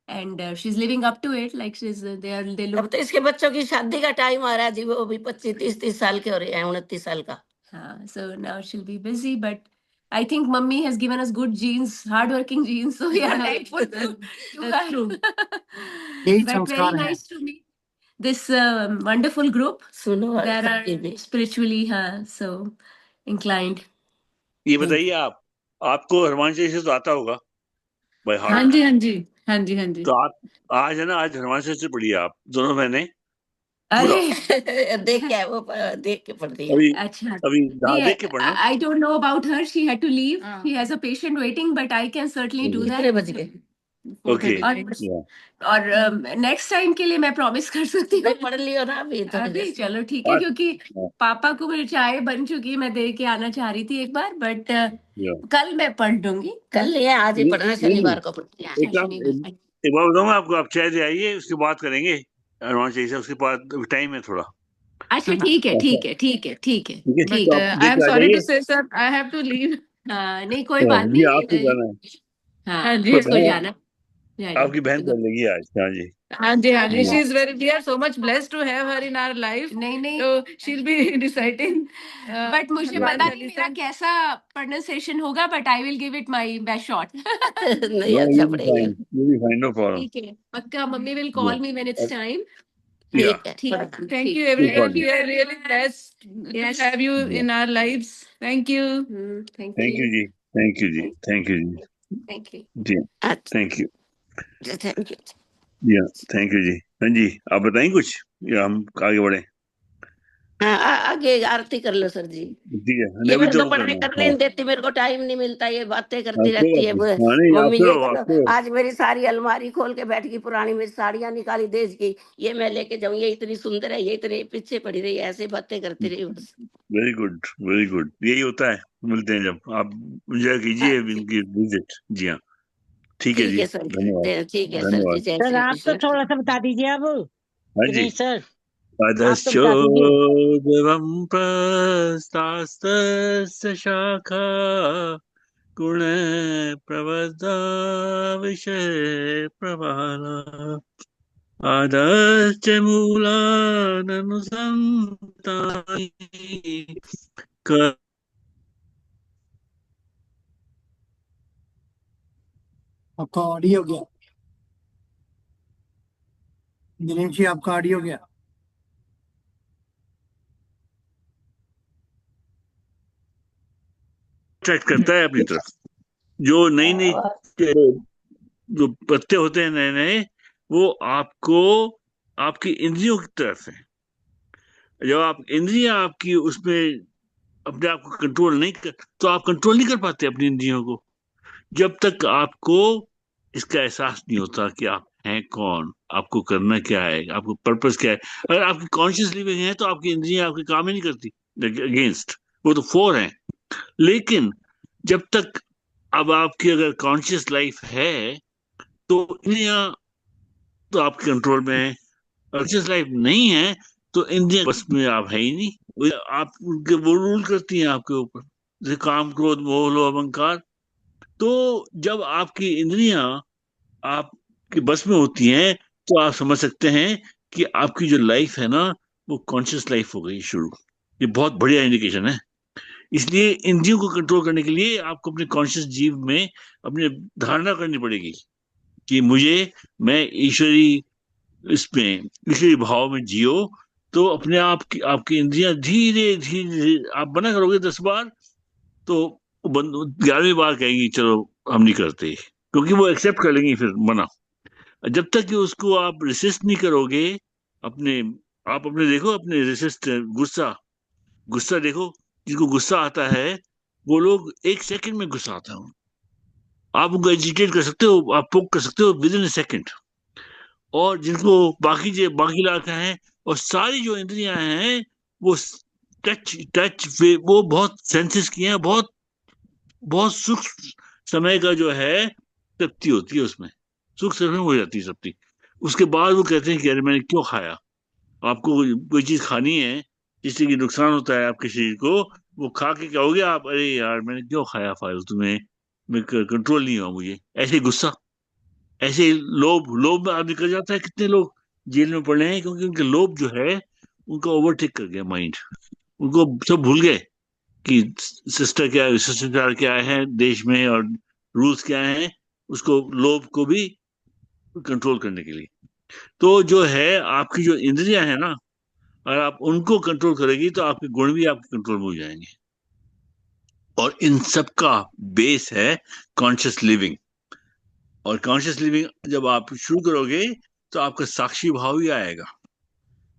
and she's living up to it. Like they अब look. तो इसके बच्चों की शादी का time आ रहा है जी, वो भी 25-30 साल के हो रहे हैं, 29 साल का। So now she'll be busy, but I think Mummy has given us good genes, hardworking genes. So we are thankful to her. यही But very संस्कार है। nice to meet. this wonderful group सुनो that are नहीं। spiritually so inclined. ये बताइए आपको हनुमान चालीसा तो आता होगा बाय हाँ हार्ट? जी हाँ जी हाँ जी हाँ जी। तो आप आज है ना, आज हनुमान चालीसा पढ़िए आप दोनों बहनें। अरे देख के वो देख के पढ़ रही है। अभी अच्छा अभी नहीं, देख के पढ़ना। I don't know about her. She had to leave. She has a patient waiting, but I can certainly do that. कितने बज गए? ओके और नेक्स्ट टाइम के लिए मैं प्रॉमिस कर सकती हूँ। नहीं, पढ़ लियो ना अभी तो। अभी चलो ठीक है, क्योंकि पापा को मेरी चाय बन चुकी, मैं दे के आना चाह रही थी एक बार, बट कल मैं पढ़ दूंगी। कल नहीं है, आज ही पढ़ना, शनिवार को पढ़ते हैं। एक बार बताऊंगा आपको, आप चाय दे आइए, उसके बाद करेंगे हनुमान चालीसा, उसके बाद टाइम है थोड़ा। अच्छा ठीक है ठीक है ठीक है ठीक है ठीक है, ठीक तो है। आप आई देख एम के आ सॉरी टू जाइए। से sir, I have to leave. नहीं कोई बात जी नहीं। आपको जाना है, हाँ जिसको जाना आपकी बहन कर लेगी आज। हाँ जी हाँ जी हाँ जी। She is very, we are so much blessed to have her in our life. नहीं नहीं, तो she will be deciding, but मुझे पता नहीं मेरा कैसा प्रोनाउंसिएशन होगा, but I will give it my best shot. नहीं अच्छा पढ़ेगा। No problem. ठीक है पक्का, mummy will call me when it's time. ठीक है, ठीक है। Thank you, everyone. We are really blessed to have you in our lives. Thank you. Thank thank you जी, थैंक यू जी, थैंक यू जी, थैंक यू जी thank you, thank you. जी thank you जी। हाँ जी आप बताएं कुछ या हम आगे बढ़े? हाँ आगे आरती कर लो सर जी। ठीक है, ये अभी मेरे तो को पढ़ने करने नहीं देती, मेरे को टाइम नहीं मिलता, ये बातें करती आपको रहती है। नहीं मम्मी ये आपको करो, आज मेरी सारी अलमारी खोल के बैठ गई, पुरानी मेरी साड़ियां निकाली देश की, ये मैं लेके जाऊं, ये इतनी सुंदर है, ये इतनी पीछे पड़ी रही, ऐसे बातें करती रही बस। वेरी गुड वेरी गुड, यही होता है, मिलते हैं जब आप एंजॉय कीजिए इनकी विजिट। जी हाँ ठीक है जी, सर, धन्यवाद ठीक है सर जी, धन्यवाद। जय सर श्री आप तो कृष्ण। थोड़ा सा बता दीजिए अब। हाँ जी, नहीं सर आप तो बता दीजिए। अधश्चोदवं प्रस्तास्तस्य शाखा गुण प्रवदा विषय प्रवाला आदश्च मूलाननुसन्तानि आपका ऑडियो गया, दिनेश जी आपका ऑडियो गया। अट्रैक्ट करता है अपनी तरफ। जो नई नई जो पत्ते होते हैं नए नए, वो आपको आपकी इंद्रियों की तरफ है। जब आप इंद्रियां आपकी उसमें अपने आप को कंट्रोल नहीं कर, तो आप कंट्रोल नहीं कर पाते अपनी इंद्रियों को, जब तक आपको इसका एहसास नहीं होता कि आप हैं कौन, आपको करना क्या है, आपको पर्पस क्या है। अगर आपकी कॉन्शियस लिविंग है तो आपकी इंद्रियां आपके काम ही नहीं करती अगेंस्ट, वो तो फोर है। लेकिन जब तक अब आपकी अगर कॉन्शियस लाइफ है तो इंद्रियां तो आपके कंट्रोल में है, कॉन्शियस लाइफ नहीं है तो इंद्रियां बस में आप है ही नहीं, आप उनके वो रूल करती हैं आपके ऊपर, जैसे काम क्रोध मोह लोभ अहंकार। तो जब आपकी इंद्रियां आपके बस में होती हैं तो आप समझ सकते हैं कि आपकी जो लाइफ है ना वो कॉन्शियस लाइफ हो गई शुरू। ये बहुत बढ़िया इंडिकेशन है। इसलिए इंद्रियों को कंट्रोल करने के लिए आपको अपने कॉन्शियस जीव में अपनी धारणा करनी पड़ेगी कि मैं ईश्वरी इसमें ईश्वरी भाव में जियो। तो अपने आप की आपकी इंद्रियां धीरे धीरे आप बना करोगे 10 बार, तो 11वीं बार कहेंगी चलो हम नहीं करते, क्योंकि वो एक्सेप्ट कर लेंगी फिर मना। जब तक कि उसको आप रेसिस्ट नहीं करोगे अपने, आप अपने देखो अपने रेसिस्ट गुस्सा गुस्सा देखो, जिनको गुस्सा आता है वो लोग 1 सेकंड में गुस्सा आता है, आप उनको एजिटेट कर सकते हो, आप पोक कर सकते हो विद इन ए सेकंड। और जिनको बाकी इलाका है, और सारी जो इंद्रियां हैं वो टच टच वो बहुत सेंसेस की हैं, बहुत बहुत सूक्ष्म समय का जो है तृप्ति होती है उसमें, सूक्ष्म समय हो जाती है सबकी। उसके बाद वो कहते हैं कि अरे मैंने क्यों खाया। आपको कोई चीज खानी है जिससे कि नुकसान होता है आपके शरीर को, वो खा के कहोगे आप अरे यार मैंने क्यों खाया फालतू में, मैं कंट्रोल नहीं हुआ मुझे। ऐसे ही गुस्सा, ऐसे ही लोभ, लोभ में आदमी कर जाता है। कितने लोग जेल में पड़े हैं क्योंकि उनके लोभ जो है उनका ओवरटेक कर गया माइंड, उनको सब भूल गए कि सिस्टर क्या है, शिष्टाचार क्या है देश में और रूल्स क्या हैं, उसको लोभ को भी कंट्रोल करने के लिए। तो जो है आपकी जो इंद्रियां है ना, अगर आप उनको कंट्रोल करेगी तो आपके गुण भी आपके कंट्रोल में हो जाएंगे। और इन सब का बेस है कॉन्शियस लिविंग। और कॉन्शियस लिविंग जब आप शुरू करोगे तो आपका साक्षी भाव ही आएगा,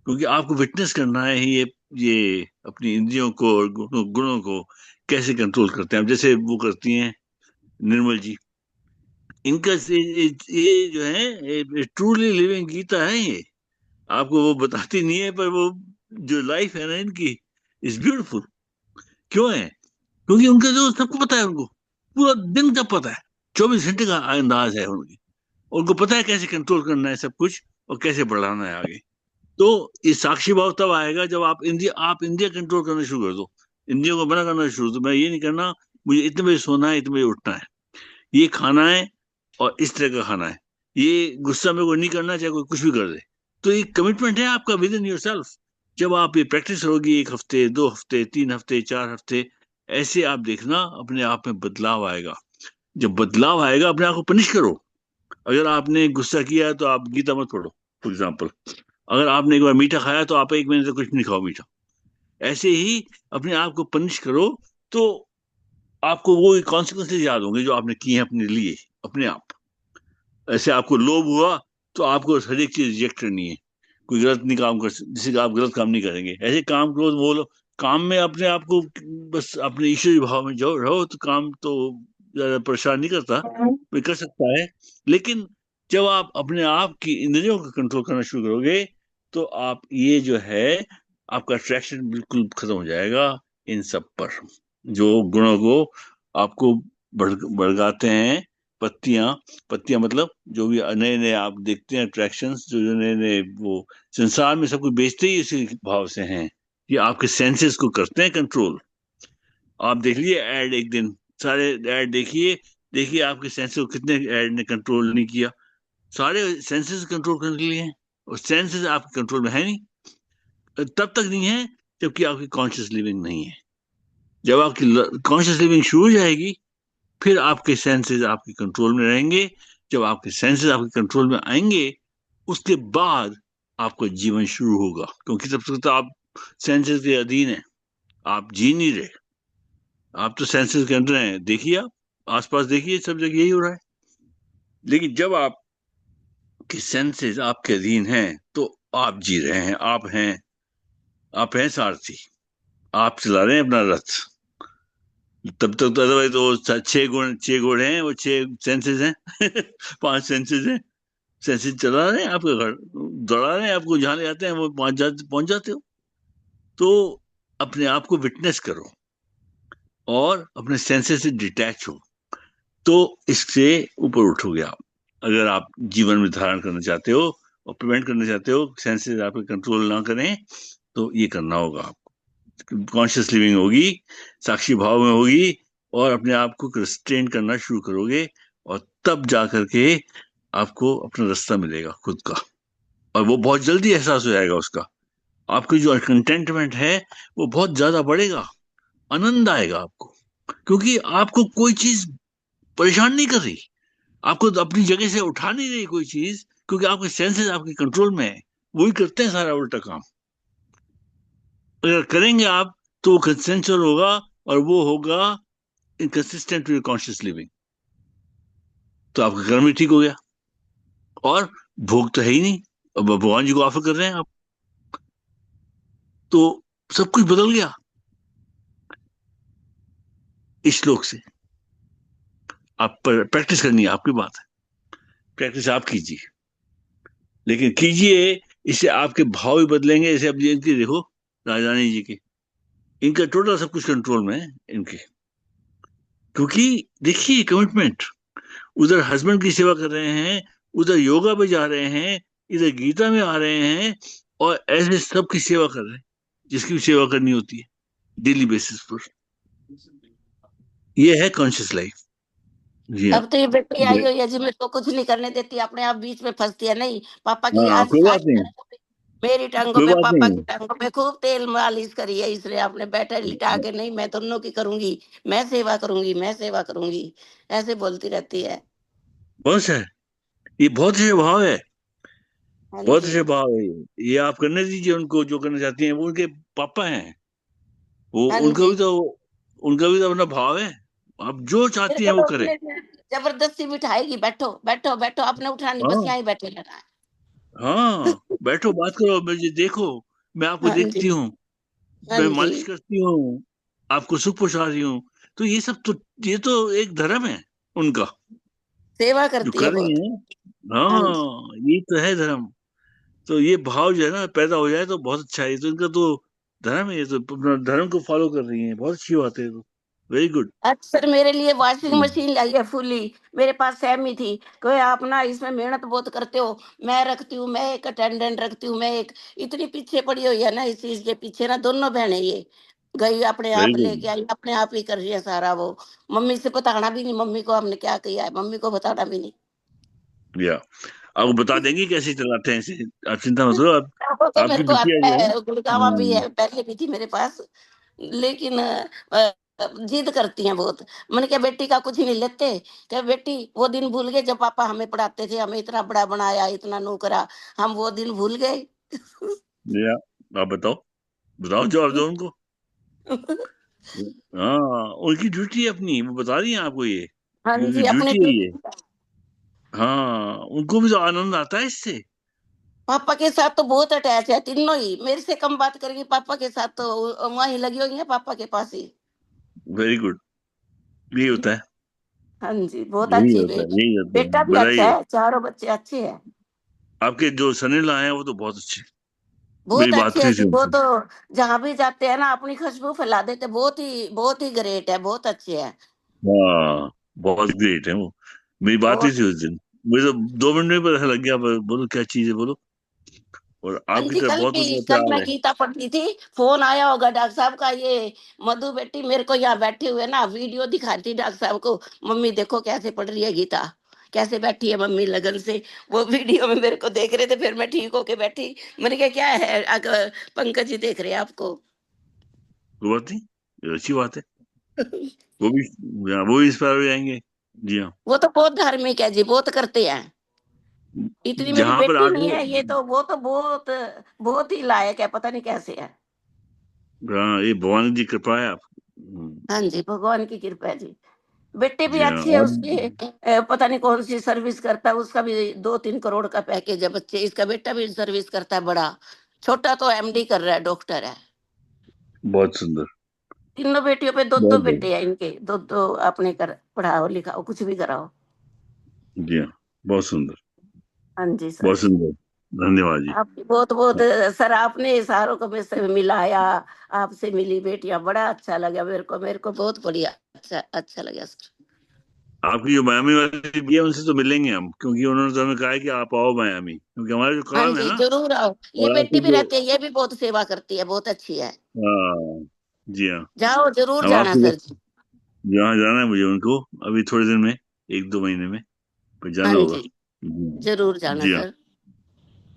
क्योंकि आपको विटनेस करना है ये अपनी इंद्रियों को और गुणों को कैसे कंट्रोल करते हैं। जैसे वो करती हैं निर्मल जी, इनका ये जो है ट्रूली लिविंग गीता है ये। आपको वो बताती नहीं है, पर वो जो लाइफ है ना इनकी इज ब्यूटीफुल। क्यों है? क्योंकि उनका जो सबको पता है, उनको पूरा दिन का पता है, 24 घंटे का अंदाज है उनकी। उनको पता है कैसे कंट्रोल करना है सब कुछ और कैसे बढ़ाना है आगे। तो ये साक्षी भाव तब आएगा जब आप इंद्रिया कंट्रोल करना शुरू कर दो, इंद्रियों को मना करना शुरू कर दो। मैं ये नहीं करना मुझे इतने बजे सोना है, इतने बजे उठना है, ये खाना है और इस तरह का खाना है, ये गुस्सा मेरे को नहीं करना चाहे कोई कुछ भी कर दे। तो ये कमिटमेंट है आपका विद इन योरसेल्फ। जब आप ये प्रैक्टिस करोगी 1 हफ्ते, 2 हफ्ते, 3 हफ्ते, 4 हफ्ते, ऐसे आप देखना अपने आप में बदलाव आएगा। जब बदलाव आएगा, अपने आप को पनिश करो। अगर आपने गुस्सा किया है तो आप गीता मत पढ़ो फॉर एग्जाम्पल। अगर आपने एक बार मीठा खाया तो आप 1 महीने तक कुछ नहीं खाओ मीठा। ऐसे ही अपने आप को पनिश करो तो आपको वो कॉन्सिक्वेंसेज याद होंगे जो आपने किए हैं अपने लिए, अपने आप। ऐसे आपको लोभ हुआ तो आपको हर एक चीज रिजेक्ट करनी है। कोई गलत नहीं काम कर, जिससे आप गलत काम नहीं करेंगे। ऐसे काम करो तो बोलो काम में अपने आप को बस अपने ईश्वरी भाव में जो रहो तो काम तो ज्यादा परेशान नहीं करता, कोई कर सकता है। लेकिन जब आप अपने आप की इंद्रियों को कंट्रोल करना शुरू करोगे तो आप ये जो है आपका अट्रैक्शन बिल्कुल खत्म हो जाएगा इन सब पर, जो गुणों को आपको बढ़ाते हैं। पत्तियां पत्तियां मतलब जो भी नए नए आप देखते हैं अट्रैक्शंस, जो जो नए नए वो संसार में सब कुछ बेचते ही इसी भाव से हैं कि आपके सेंसेस को करते हैं कंट्रोल। आप देख लिए ऐड एक दिन, सारे ऐड देखिए, देखिए आपके सेंसेस को कितने ऐड ने कंट्रोल नहीं किया। सारे सेंसेस कंट्रोल करने के लिए हैं, और सेंसेस आपके कंट्रोल में है नहीं। तब तक नहीं है जबकि आपकी कॉन्शियस लिविंग नहीं है। जब आपकी कॉन्शियस लिविंग शुरू हो जाएगी फिर आपके सेंसेस आपके कंट्रोल में रहेंगे। जब आपके सेंसेस आपके कंट्रोल में आएंगे उसके बाद आपका जीवन शुरू होगा, क्योंकि तब तक तो आप सेंसेस के अधीन हैं, आप जी नहीं रहे, आप तो सेंसेस के अंदर हैं। देखिए आप आसपास देखिए, सब जगह यही हो रहा है। लेकिन जब आपके सेंसेस आपके अधीन हैं तो आप जी रहे हैं, आप हैं सारथी, आप चला रहे हैं अपना रथ। तब तक तो अदरवाइज तो 6 गुण हैं, वो 6 सेंसेस हैं 5 सेंसेस हैं, सेंसेस चला रहे हैं आपका घर, दौड़ा रहे हैं आपको, जहां ले जाते हैं वो पहुंच जाते हो। तो अपने आप को विटनेस करो और अपने सेंसेस से डिटैच हो, तो इससे ऊपर उठोगे आप। अगर आप जीवन में धारण करना चाहते हो और प्रिवेंट करना चाहते हो सेंसेस आपके कंट्रोल ना करें, तो ये करना होगा आपको। कॉन्शियस लिविंग होगी, साक्षी भाव में होगी, और अपने आप को रिस्ट्रेन करना शुरू करोगे, और तब जा करके आपको अपना रास्ता मिलेगा खुद का, और वो बहुत जल्दी एहसास हो जाएगा उसका। आपकी जो कंटेंटमेंट है वो बहुत ज्यादा बढ़ेगा, आनंद आएगा आपको, क्योंकि आपको कोई चीज परेशान नहीं कर रही, आपको अपनी जगह से उठा नहीं रही कोई चीज, क्योंकि आपके सेंसेस आपके कंट्रोल में है, वही करते हैं सारा उल्टा काम। अगर करेंगे आप तो वो कंसेंचुअल होगा, और वो होगा इनकंसिस्टेंट विद कॉन्शियस लिविंग, तो आपका कर्म भी ठीक हो गया, और भोग तो है ही नहीं, अब भगवान जी को ऑफर कर रहे हैं आप, तो सब कुछ बदल गया इस श्लोक से। आप पर प्रैक्टिस करनी है, आपकी बात है, प्रैक्टिस आप कीजिए, लेकिन कीजिए इससे आपके भाव भी बदलेंगे। जैसे अब इनके देखो राजानी जी के, इनका टोटल सब कुछ कंट्रोल में है इनके, क्योंकि देखिए कमिटमेंट, उधर हस्बैंड की सेवा कर रहे हैं, उधर योगा पे जा रहे हैं, इधर गीता में आ रहे हैं, और ऐसे सबकी सेवा कर रहे हैं जिसकी भी सेवा करनी होती है डेली बेसिस पर। ये है कॉन्शियस लाइफ। जी हाँ, अब तो ये बेटी आई हुई है जी, मेरे को कुछ नहीं करने देती, अपने आप बीच में फंसती है। नहीं, पापा की हाँ, आज कोई बात आज नहीं, मेरी टांगों कोई पे, बात पापा नहीं, की टांगों पे खूब तेल मालिश करी है, इसलिए आपने बैठे लिटा के, नहीं मैं दोनों की करूंगी, मैं सेवा करूंगी, मैं सेवा करूंगी, ऐसे बोलती रहती है। बस है, ये बहुत ही भाव है। हाँ बहुत जी। अच्छे भाव है ये आप करने दीजिए उनको, जो करना चाहती हैं। वो उनके पापा हैं, वो हाँ उनका जी। भी तो उनका भी तो अपना भाव है। आप जो मेरे चाहती हैं को वो तो करें। मेरे जबरदस्ती बिठाएगी, बैठो बैठो बैठो, आपने उठानी, बस हाँ यहाँ ही बैठे रहना हाँ, है। बैठो बात करो, मुझे देखो, मैं आपको हाँ जी। देखती हूँ, हाँ मैं जी। मालिश करती हूँ, आपको सुख पहुंचा रही हूँ। तो ये सब तो, ये तो एक धर्म है उनका सेवा जो करती है कर रही बहुत। है। हाँ जी। हाँ, ये तो है धर्म। तो ये भाव जो है ना पैदा हो जाए तो बहुत अच्छा है। ये तो इनका तो धर्म है, ये तो अपना धर्म को फॉलो कर रही है। बहुत अच्छी बात है, तो वेरी गुड। अक्सर मेरे लिए वॉशिंग मशीन लाई है फुली। मेरे पास सेमी थी, कोई आप ना इसमें मेहनत बहुत करते हो, मैं रखती हूँ, मैं एक अटेंडेंट रखती हूँ, मैं एक इतनी पीछे पड़ी हुई है ना इस चीज के पीछे ना, दोनों बहनें ये गई अपने वेरी आप गुड। लेके आई, अपने आप ही कर रही है सारा वो। मम्मी से बताना भी नहीं, मम्मी को हमने क्या किया है, मम्मी को बताना भी नहीं। या आपको बता देंगे कैसे चलाते हैं इसे, आप चिंता मत करो। आप, वो तो मेरे आपकी को बिटिया आता जो है है, गुड़गावा भी हाँ, है, पहले भी थी मेरे पास, लेकिन जिद करती हैं बहुत। मैंने कहा बेटी का कुछ नहीं लेते, क्या बेटी वो दिन भूल गए जब पापा हमें पढ़ाते थे, हमें इतना बड़ा बनाया, इतना नू करा, हम वो दिन भूल गए। या आप बताओ, बताओ जवाब दो उनको। हाँ, उनकी ड्यूटी है अपनी, वो बता रही है आपको ये, हाँ ये उनकी जी, अपनी ड्यूटी है ड्यूटी। ये। हाँ, उनको भी तो आनंद आता है इससे। पापा के साथ तो बहुत अटैच है तीनों ही, मेरे से कम बात करेंगी, पापा के साथ तो वहीं लगी हुई है, पापा के पास ही। वेरी गुड, यही होता है, हाँ जी, बहुत यही अच्छी होता है, यही होता है, बेटा भी बधाई अच्छा हो। है, चारों बच्चे अच्छे हैं। आपके जो सनीला हैं वो तो बहुत अच्छे, मेरी बहुत बात अच्छे है हुई थी जी, वो उनसे। तो जहां भी जाते हैं ना अपनी खुशबू फैला देते, बहुत ही ग्रेट है, बहुत अच्छे हैं। हाँ, बहुत ग्रेट है वो, मेरी बात हुई बहुत। थी उस दिन। मुझे तो 2 मिनट में पता लग गया, बोलो क्या चीज है बोलो। और हाँ आपकी जी, तरफ बहुत उनका कल प्यार मैं है। गीता पढ़ती थी, फोन आया होगा डॉक्टर साहब का, ये मधु बेटी मेरे को यहाँ बैठे हुए ना वीडियो दिखा रही थी डॉक्टर साहब को, मम्मी देखो कैसे पढ़ रही है गीता, कैसे बैठी है मम्मी लगन से। वो वीडियो में मेरे को देख रहे थे, फिर मैं ठीक होके बैठी। मैंने कहा क्या है, पंकज जी देख रहे हैं आपको। कोई बात नहीं, ये अच्छी बात है। वो भी, हाँ, वो भी इंस्पायर हो जाएंगे। जी हाँ। वो तो बहुत धार्मिक है जी, बहुत करते हैं। इतनी मेरी जहां पर बेटी नहीं आके, है, ये तो वो तो बहुत ही लायक है, पता नहीं कैसे है। हाँ, ये भगवान जी की कृपा है आप। हाँ जी, भगवान की कृपा है जी। बेटे भी जी हाँ। अच्छी है आप, उसके, पता नहीं कौन सी सर्विस करता है, उसका भी 2-3 करोड़ का पैकेज है, बच्चे, इसका बेटा भी सर्विस करता है बड़ा, छोटा तो एमडी कर रहा है, डॉक्टर है। बहुत सुंदर, तीनों बेटियों पे दो दो बहुत बढ़िया। बेटे हैं इनके, दो दो अपने कर पढ़ाओ लिखाओ कुछ भी कराओ। जी हाँ, बहुत सुंदर, हाँ जी सर। बहुत सुंदर, धन्यवाद जी। आप बहुत बहुत सर, आपने सारों को मेरे से मिलाया, आपसे मिली बेटियां, बड़ा अच्छा लगा मेरे को बहुत बढ़िया, अच्छा अच्छा लगा सर। आपकी जो मायामी वाली भी है उनसे तो मिलेंगे हम, क्योंकि उन्होंने तो हमें कहा है कि आप आओ मायामी, क्योंकि हमारा जो हाँ काम है जी, ना, जरूर आओ, ये और बेटी आपके भी जो, रहती है, ये भी बहुत सेवा करती है, बहुत अच्छी है। हाँ, जी हाँ, जाओ, जरूर हम जाना आपके सर बस, जी। जहाँ जाना है मुझे उनको, अभी थोड़े दिन में, 1-2 महीने में, फिर हाँ जाना होगा। जी, जरूर जाना जी हाँ, सर।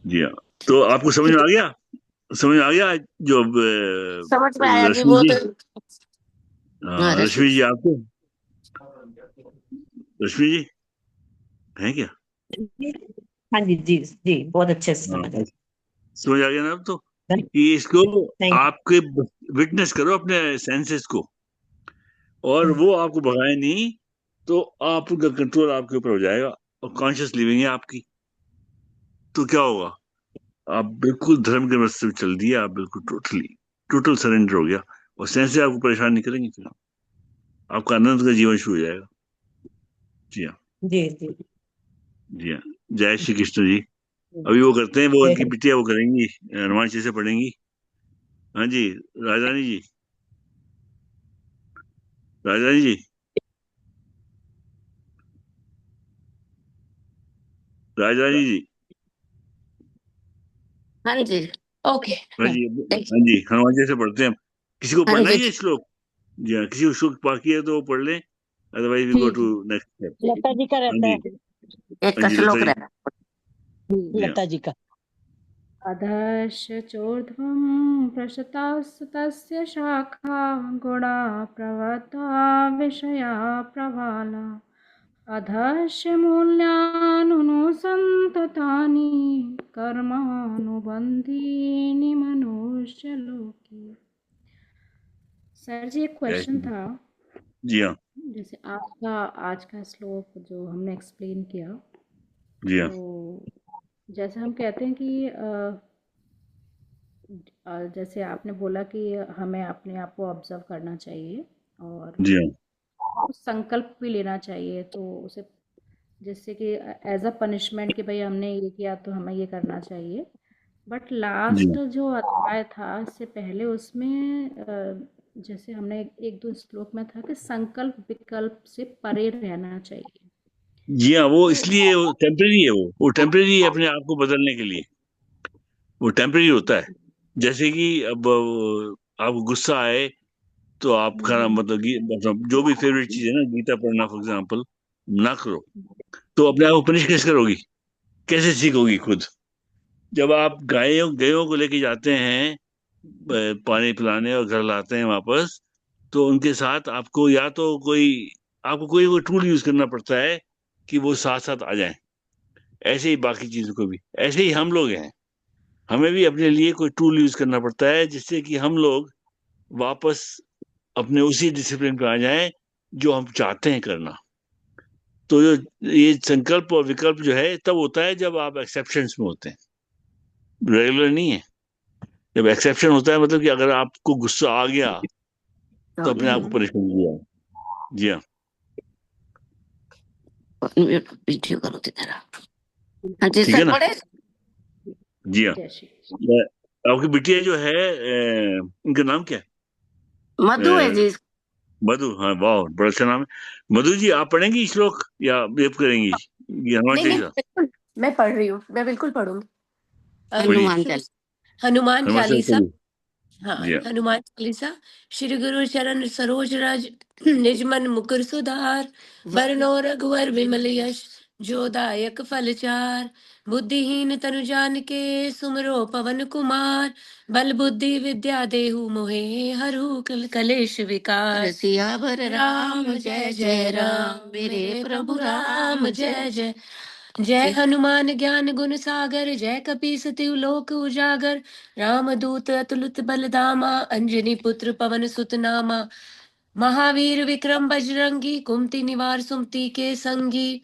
जी हाँ। तो ठीक आपको समझ ठीक में है। आ गया, समझ में आ गया जो समझ में आया जी रश्मि बहुत। जी, हाँ हाँ, रश्मि। रश्मि जी आपको, रश्मि जी है क्या? हाँ जी जी जी, बहुत अच्छे से समझ हाँ, गए। समझ आ गया ना अब तो, थैंक कि इसको यू। आपके विटनेस करो अपने सेंसेस को, और वो आपको भगाए नहीं, तो आप उनका कंट्रोल आपके ऊपर हो जाएगा, और कॉन्शियस लिविंग है आपकी। तो क्या होगा, आप बिल्कुल धर्म के रास्ते पे चल दिए, आप बिल्कुल टोटली टोटल सरेंडर हो गया, और सेंसेस आपको परेशान नहीं करेंगे, फिर आपका आनंद का जीवन शुरू हो जाएगा। जी हाँ, जी जी जी हाँ। जय श्री कृष्ण जी। अभी वो करते हैं, वो जय उनकी बिटिया वो करेंगी, हनुमान चालीसा पढ़ेंगी। हाँ जी, राजरानी जी, राजरानी जी, राजरानी जी। हाँ जी। ओके। हाँ जी, हाँ जी, हनुमान चालीसा पढ़ते हैं हम। किसी को हाँ पढ़ना है जी। ये श्लोक? जी हाँ, किसी को श्लोक बाकी है तो वो पढ़ लें, otherwise we go to next step. Lata ji का हाँ रहता जी, है। एक हाँ का जी, लता श्लोक जी। रहा। जी हाँ। लता जी का। अधश्च चोर्ध्वं प्रशतस्तस्य शाखा गुणा प्रवृत्ता विषया प्रवाला अधश्च मूल्यानुसन्ततानि कर्मानुबंधीनि मनुष्यलोके। सर जी एक क्वेश्चन था, जी हाँ जैसे आपका आज का श्लोक जो हमने एक्सप्लेन किया, जी हाँ तो जैसे हम कहते हैं कि जैसे आपने बोला कि हमें अपने आप को ऑब्जर्व करना चाहिए और जी हाँ कुछ संकल्प भी लेना चाहिए, तो उसे जैसे कि एज अ पनिशमेंट कि भाई हमने ये किया तो हमें ये करना चाहिए। बट जी लास्ट हाँ जो अध्याय था इससे पहले उसमें जैसे हमने एक दो श्लोक में था कि संकल्प विकल्प से परे रहना चाहिए। जी हाँ, वो तो इसलिए टेम्परेरी है, वो टेम्परेरी है अपने आप को बदलने के लिए, वो टेम्परेरी होता है। जैसे कि अब आपको गुस्सा आए तो आपका मतलब जो भी फेवरेट चीज है ना, गीता पढ़ना फॉर एग्जाम्पल, ना करो, तो अपने आप को पनिश कैसे करोगी, कैसे सीखोगी खुद? जब आप गायों को लेके जाते हैं पानी पिलाने और घर लाते हैं वापस, तो उनके साथ आपको या तो कोई टूल यूज करना पड़ता है कि वो साथ साथ आ जाएं। ऐसे ही बाकी चीजों को भी, ऐसे ही हम लोग हैं, हमें भी अपने लिए कोई टूल यूज करना पड़ता है जिससे कि हम लोग वापस अपने उसी डिसिप्लिन पे आ जाएं जो हम चाहते हैं करना। तो ये संकल्प और विकल्प जो है तब होता है जब आप एक्सेप्शंस में होते हैं, रेगुलर नहीं है। जब एक्सेप्शन होता है मतलब कि अगर आपको गुस्सा आ गया तो अपने आप को पनिशमेंट दिया। जी हाँ वीडियो करो तेरा। हाँ जी ठीक है सर ना। पढ़े। जी हाँ, जय श्री आपकी बिटिया जो है उनका नाम क्या मधु है है? जी। मधु, हाँ वाह बड़ा अच्छा नाम है। मधु जी, आप पढ़ेंगी श्लोक या वेब करेंगी? ये हनुमान नहीं नहीं, चालीसा बिल्कुल मैं पढ़ रही हूँ, मैं बिल्कुल पढ़ूंगी। पढ़िए, हनुमान चालीसा। हनुमान हनुमान चालीसा चालीसा। पढ़िए। हाँ, जी हाँ हनुमान चालीसा। श्री गुरु चरण सरोज रज निज मन मुकुर सुधार, बरनो रघुवर विमल यश जो दायक फल चार। बुद्धिहीन तनु जानिके सुमरो पवन कुमार, बल बुद्धि विद्या देहु मोहे हरहु कलेश विकार। सियावर राम जय जय राम, मेरे प्रभु राम जय जय। जय हनुमान ज्ञान गुण सागर, जय कपीस तिहु लोक उजागर। राम दूत अतुलित बलधामा, अंजनी पुत्र पवन सुत नामा। महावीर विक्रम बजरंगी, कुमति निवार सुमति के संगी।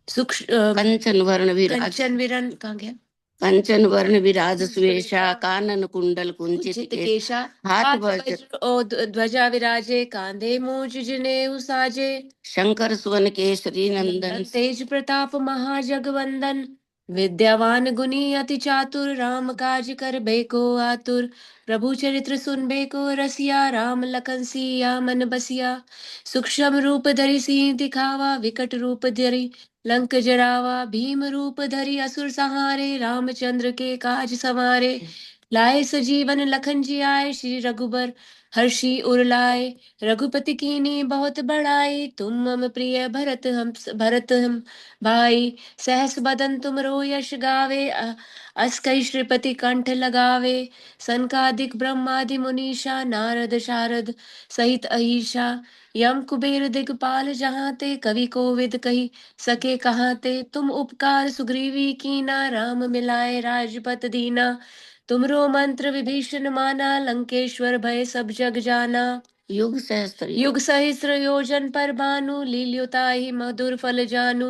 कंचन वर्ण विराज, कंचन विरन कहाँ गया? कंचन वर्ण विराज सुवेशा, कानन कुंडल कुंचित कुंचित केश, केशा, हाथ हाथ वज्र वज्र और ध्वजा विराजे, कांधे मूंज जनेऊ साजे। शंकर सुवन केसरी नंदन, तेज प्रताप महाजगवंदन। विद्यावान गुणी अति चातुर, राम काज कर बेको आतुर। प्रभु चरित्र सुन बेको रसिया, राम लखन सिया मन बसिया। सूक्ष्म रूप धरि सिंह दिखावा, विकट रूप धरि लंक जरावा। भीम रूप धरि असुर संहारे, रामचंद्र के काज सवारे। लाए सजीवन लखन जी आए, श्री रघुबर हर्षि उर लाए। रघुपति कीनी बहुत बड़ाई, तुम मम प्रिय भरत हम भाई। सहस बदन तुम रो यश गावे, अस कई श्रीपति कंठ लगावे। सनकादिक ब्रह्मादि मुनीषा, नारद शारद सहित अहिषा। यम कुबेर दिगपाल जहाँ ते, कवि कोविद कही सके कहाँ ते। तुम उपकार सुग्रीवी कीना, राम मिलाए राजपत दीना। तुमरो मंत्र विभीषण माना, लंकेश्वर भय सब जग जाना। युग सहस्त्र योजन पर भानु, लील्योताहि मधुर फल जानू।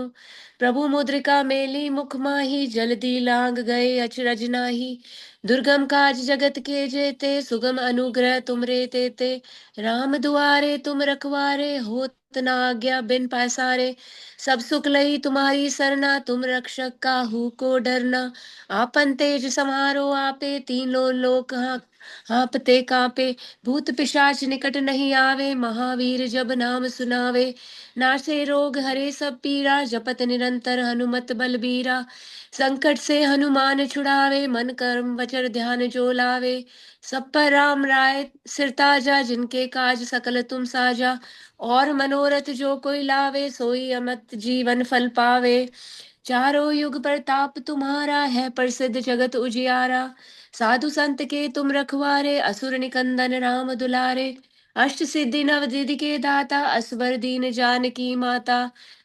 प्रभु मुद्रिका मेली मुख माही, जल्दी लांग गए अचरज नाही। दुर्गम काज जगत के जेते, सुगम अनुग्रह तुमरे तेते। राम दुआरे तुम रखवारे, होत न आज्ञा बिन पैसारे। सब सुख लई तुम्हारी सरना, तुम रक्षक काहू को डरना। आपन तेज समारो आपे, तीनों लोक हाँपते कांपे। भूत पिशाच निकट नहीं आवे, महावीर जब नाम सुनावे। नासे रोग हरे सब पीरा, जपत निरंतर हनुमत बलबीरा। संकट से हनुमान छुड़ावे, मन कर्म वचन ध्यान जो लावे। सब पर राम राय सिर ताजा, जिनके काज सकल तुम साजा। और मनोरथ जो कोई लावे, सोई अमत जीवन फल पावे। चारों युग प्रताप तुम्हारा है, प्रसिद्ध जगत उजियारा। साधु संत के तुम रखवारे, असुर निकंदन राम दुलारे। अष्ट सिद्धि नव निधि के दाता, असवर दीन जानकी माता।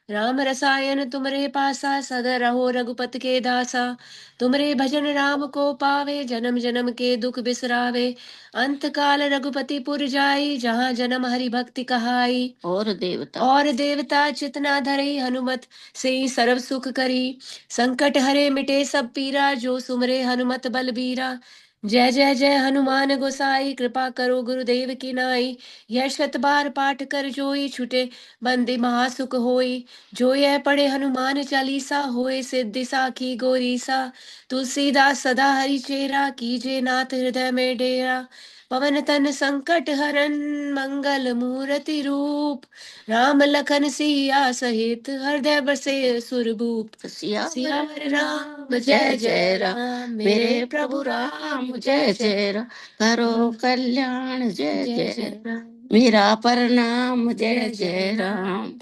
राम रसायन तुमरे पासा, सदा रहो रघुपत के दासा। तुमरे भजन राम को पावे, जन्म जन्म के दुख बिसरावे। अंत काल रघुपति पुर जाई, जहाँ जन्म हरि भक्ति कहाई। और देवता चितना धरई, हनुमत से सर्व सुख करी। संकट हरे मिटे सब पीरा, जो सुमरे हनुमत बलबीरा। जय जय जय हनुमान गोसाई, कृपा करो गुरुदेव की नाई। यह शत बार पाठ कर जोई, छुटे बंदे महासुख होई। जो यह पढ़े हनुमान चालीसा, होए सिद्धि साखी गौरीसा। तुलसीदास सदा हरि चेरा, कीजे नाथ हृदय में डेरा। पवन तन संकट हरन, मंगल मूर्ति रूप। राम लखन सिया सहित, हृदय बसे सुरभूप। सियावर राम जय जय राम, मेरे प्रभु राम जय जय राम। करो कल्याण जय जय राम, मेरा प्रणाम जय जय राम।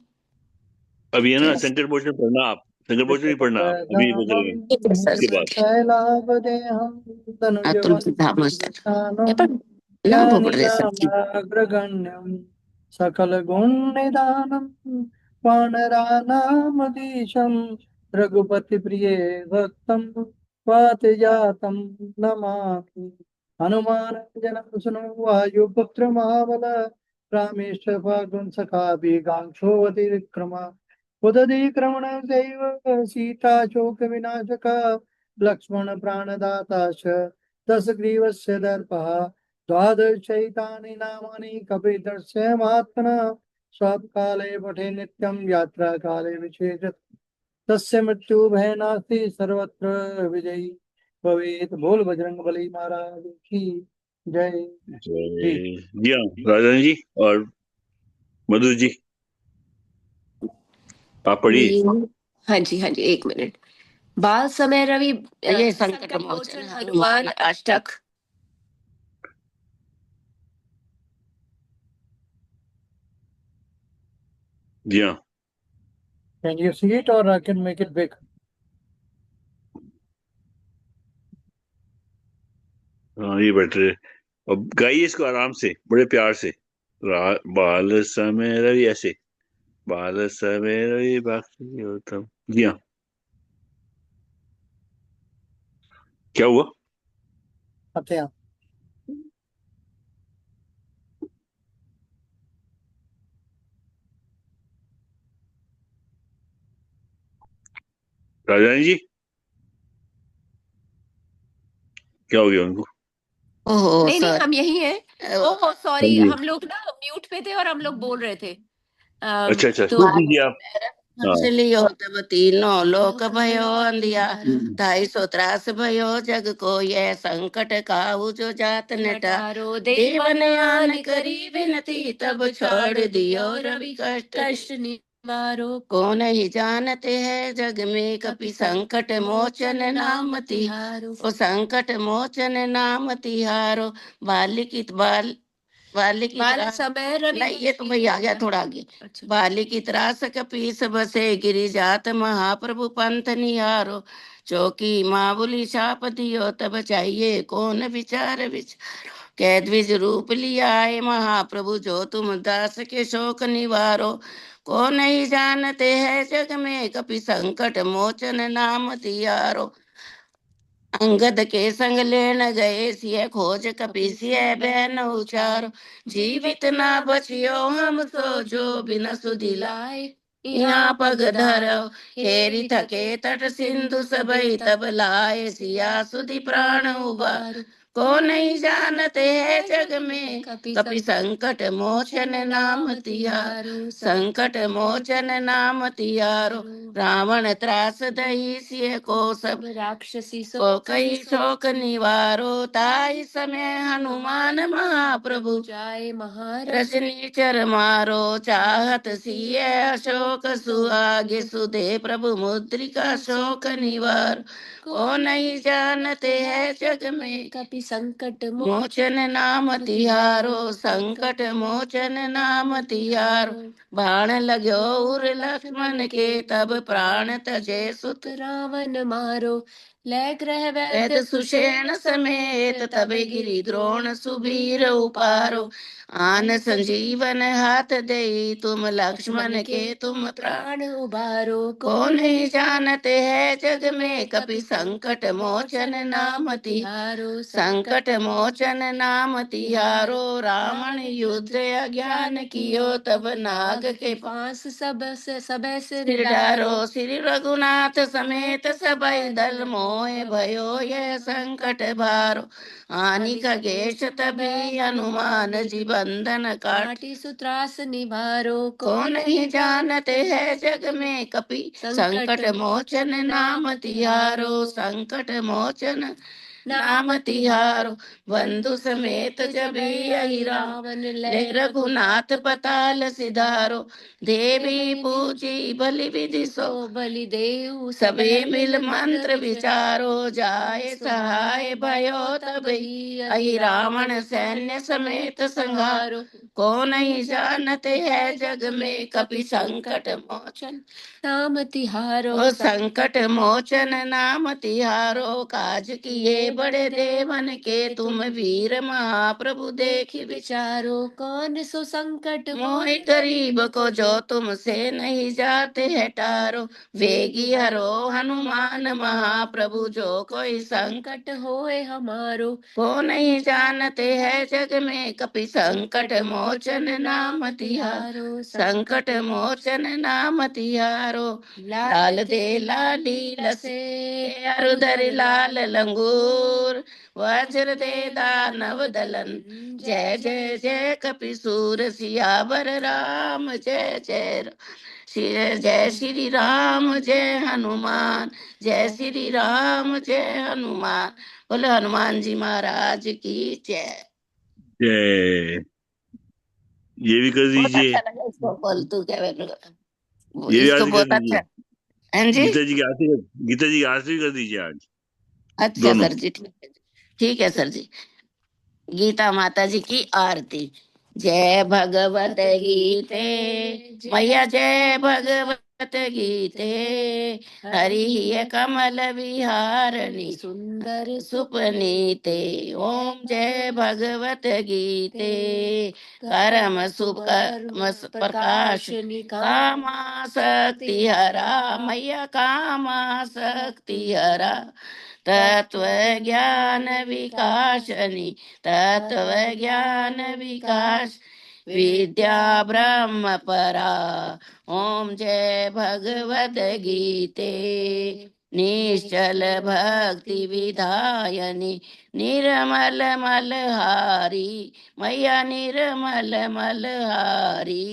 अब ये ना संकट मोचन पढ़ना आप, संकट मोचन नहीं पढ़ना आप, अभी वो करेंगे इसके बाद। शैलावदेहं तनुजवनस्थानं ज्ञानिनामाग्रगण्यं सकलगुणनिधानं वानराणामधीशं रघुपतिप्रिये भक्तं वातजातं नमामि। हनुमानञ्जनं सुनो वायुपुत्र महाबल रामेश फागुन सखाभिगांक्षोऽवति विक्रमा उदधीक्रमणदैव सीता शोक विनाशक लक्ष्मण प्राणदाता च दशग्रीवस्य दर्पः द्वादशैतानि नामानि कपितस्य महात्मनः स्वकाले पठे नित्यं यात्रा काले विशेषतः तस्य मृत्यु भय नास्ति सर्वत्र विजयी भवेत्। बोल बजरंग बली महाराज की जय। जी हाँ राजन जी और मधु जी आप पढ़िए। हाँ जी, एक मिनट। बाल समय रवि, ये संकट मोचन हनुमान अष्टक। जी हाँ। Can you see it or I can make it big? हाँ ये बेटर है। अब गाइए इसको आराम से, बड़े प्यार से। बाल समय रवि, ऐसे बाल समय रवि बाकी उत्तम। जी हाँ। क्या हुआ? अच्छा राजानी जी क्या हो गया उनको? ओहो नहीं, सर, हम यही हैं। ओहो सॉरी, हाँ जी। हम लोग ना म्यूट पे थे और हम लोग बोल रहे थे। अच्छा तो सुन दीजिए आप। हाँ हंसलियो तब तीनों लोक भयो अंधिया, 253 भयो जग को यह संकट काहू जो जात नटारो। देवन आन करी विनती, तब छोड़ दियो रवि कष्ट निवारो। कौन ही जानते हैं जग में कपि संकट मोचन नाम तिहारो। ओ संकट मोचन नाम तिहारो। बालिक बाल समय रवि, नहीं, ये तो भाई आ गया, थोड़ा आगे। अच्छा। बालिक त्रास कपीस बसे, गिरि जात महाप्रभु पंथ निहारो। चौकी माँ बोली शाप दियो, तब चाहिए कौन विचार विचार। कैद द्विज रूप लिया है महाप्रभु, जो तुम दास के शोक निवारो। को नहीं जानते हैं जग में कपि संकट मोचन नाम तिहारो। अंगद के संग लेन गए सिय खोज कपि सिय बहन उचारो। जीवित ना बचियो हम सो, जो बिन सुधि लाए यहाँ पग धरो। हेरी थके तट सिंधु सबई, तब लाए सिया सुधि प्राण उबार। को नहीं जानते हैं जग में कपि संकट मोचन नाम तिहारो। संकट मोचन नाम तिहारो। रावण त्रास दही सिय को सब, राक्षसी को कई शोक निवारो। ताई समय हनुमान महाप्रभु, जाए महाराज रजनी चर मारो। चाहत सिय अशोक सुहागे, सुधे प्रभु मुद्रिका शोक निवार। को नहीं जानते हैं जग में कपि संकट मोचन नाम तिहारो। संकट मोचन नाम तिहारो। बाण लगो उर लक्ष्मण के, तब प्राण तजे सुत रावण मारो। लय ग्रह वेद सुषेण समेत तबे गिरि द्रोण सुबीर उपारो आन संजीवन हाथ दे तुम लक्ष्मण के तुम प्राण उबारो को नहीं जानते हैं जग में कपि संकट मोचन नाम तिहारो संकट मोचन नाम तिहारो रावण युद्ध अज्ञान कियो तब नाग के पास सब सिर डारो श्री रघुनाथ समेत सबई दल मोह भयो यह संकट भारो आनि खगेश तभी हनुमान जी बंधन काटी सुत्रास निवारो को नहीं जानते हैं जग में कपि संकट मोचन नाम तिहारो संकट मोचन नाम तिहारो बंधु समेत जब यही रावण ले रघुनाथ पताल सिधारो देवी पूजी बलि विधि सो बलि देव सबे मिल मंत्र विचारो जाए सहाय भयो तब ही रावण सैन्य समेत संहारो को नहीं जानते हैं जग में कपि संकट मोचन नाम तिहारो ओ संकट मोचन नाम तिहारो काज किए बड़े देवन के तुम वीर महाप्रभु देखि विचारो कौन सो संकट मोह गरीब को जो तुमसे नहीं जाते है टारो वेगी हरो हनुमान महाप्रभु जो कोई संकट होए हमारो को नहीं जानते हैं जग में कपि संकट मोचन नाम तिहारो संकट मोचन नाम तिहारो लाल दे लाली लसे अरुधर लाल लंगूर वज्र दे दानव दलन जय जय जय कपिसूर सियावर राम जय जय जय श्री राम जय हनुमान जय श्री राम जय हनुमान। बोले हनुमान जी महाराज की जय। जय। ये भी कर बहुत दीजिए। अच्छा लगा इसको बोल तू क्या ये भी इसको आरती कर बहुत दीजिए। अच्छा। हाँ जी गीता जी की आरती गीता जी की आरती कर दीजिए आज अच्छा दोनों। सर जी ठीक है सर जी। गीता माता जी की आरती। जय भगवत गीते मैया जय भगवत गीते हरि कमल विहारणी सुंदर सुपनीते ओम जय भगवत गीते कर्म सुकर्म प्रकाशनी कामा शक्ति हरा मैया कामा शक्ति हरा तत्व ज्ञान विकासनी तत्व ज्ञान विकास विद्या ब्रह्म परा ओम जय भगवत गीते निश्चल भक्ति विधायनी निर्मल मलहारी मैया निर्मल मलहारी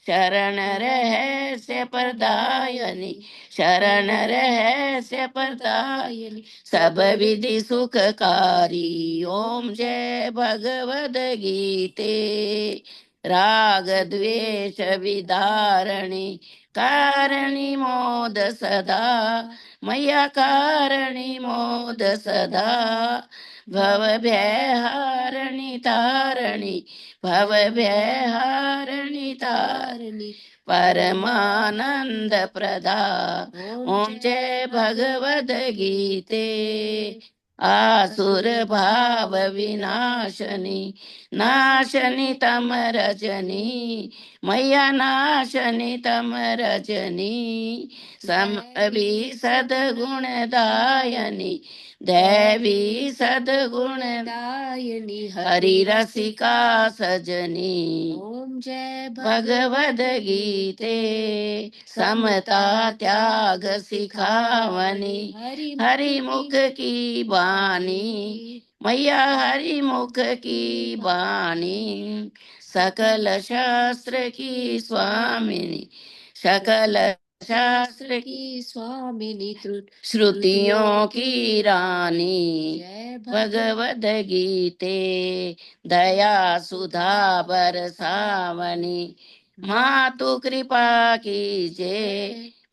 शरण रहस्य प्रदायनी शरण रहस्य प्रदायनी सब विधि सुखकारी ओम जय भगवद गीते राग द्वेष विदारणी कारणी मोद सदा मैया कारणी मोद सदा भव भयहारिणी तारिणी भव भयहारिणी तारिणी परमानंद प्रदा ओम जय भगवद गीते आसुर भाव विनाशनी नाशनी तम रजनी मैया नाशनी तम रजनी समवी सदगुण दायनी देवी सदगुण दायनी हरि रसिका सजनी ओम जय भगवद गीते समता त्याग सिखावनी हरि मुख की बानी मैया हरि मुख की बानी सकल शास्त्र की स्वामिनी सकल शास्त्र की स्वामिनी श्रुतियों की रानी भगवद गीते दया सुधा बरसावनी मातु कृपा कीजे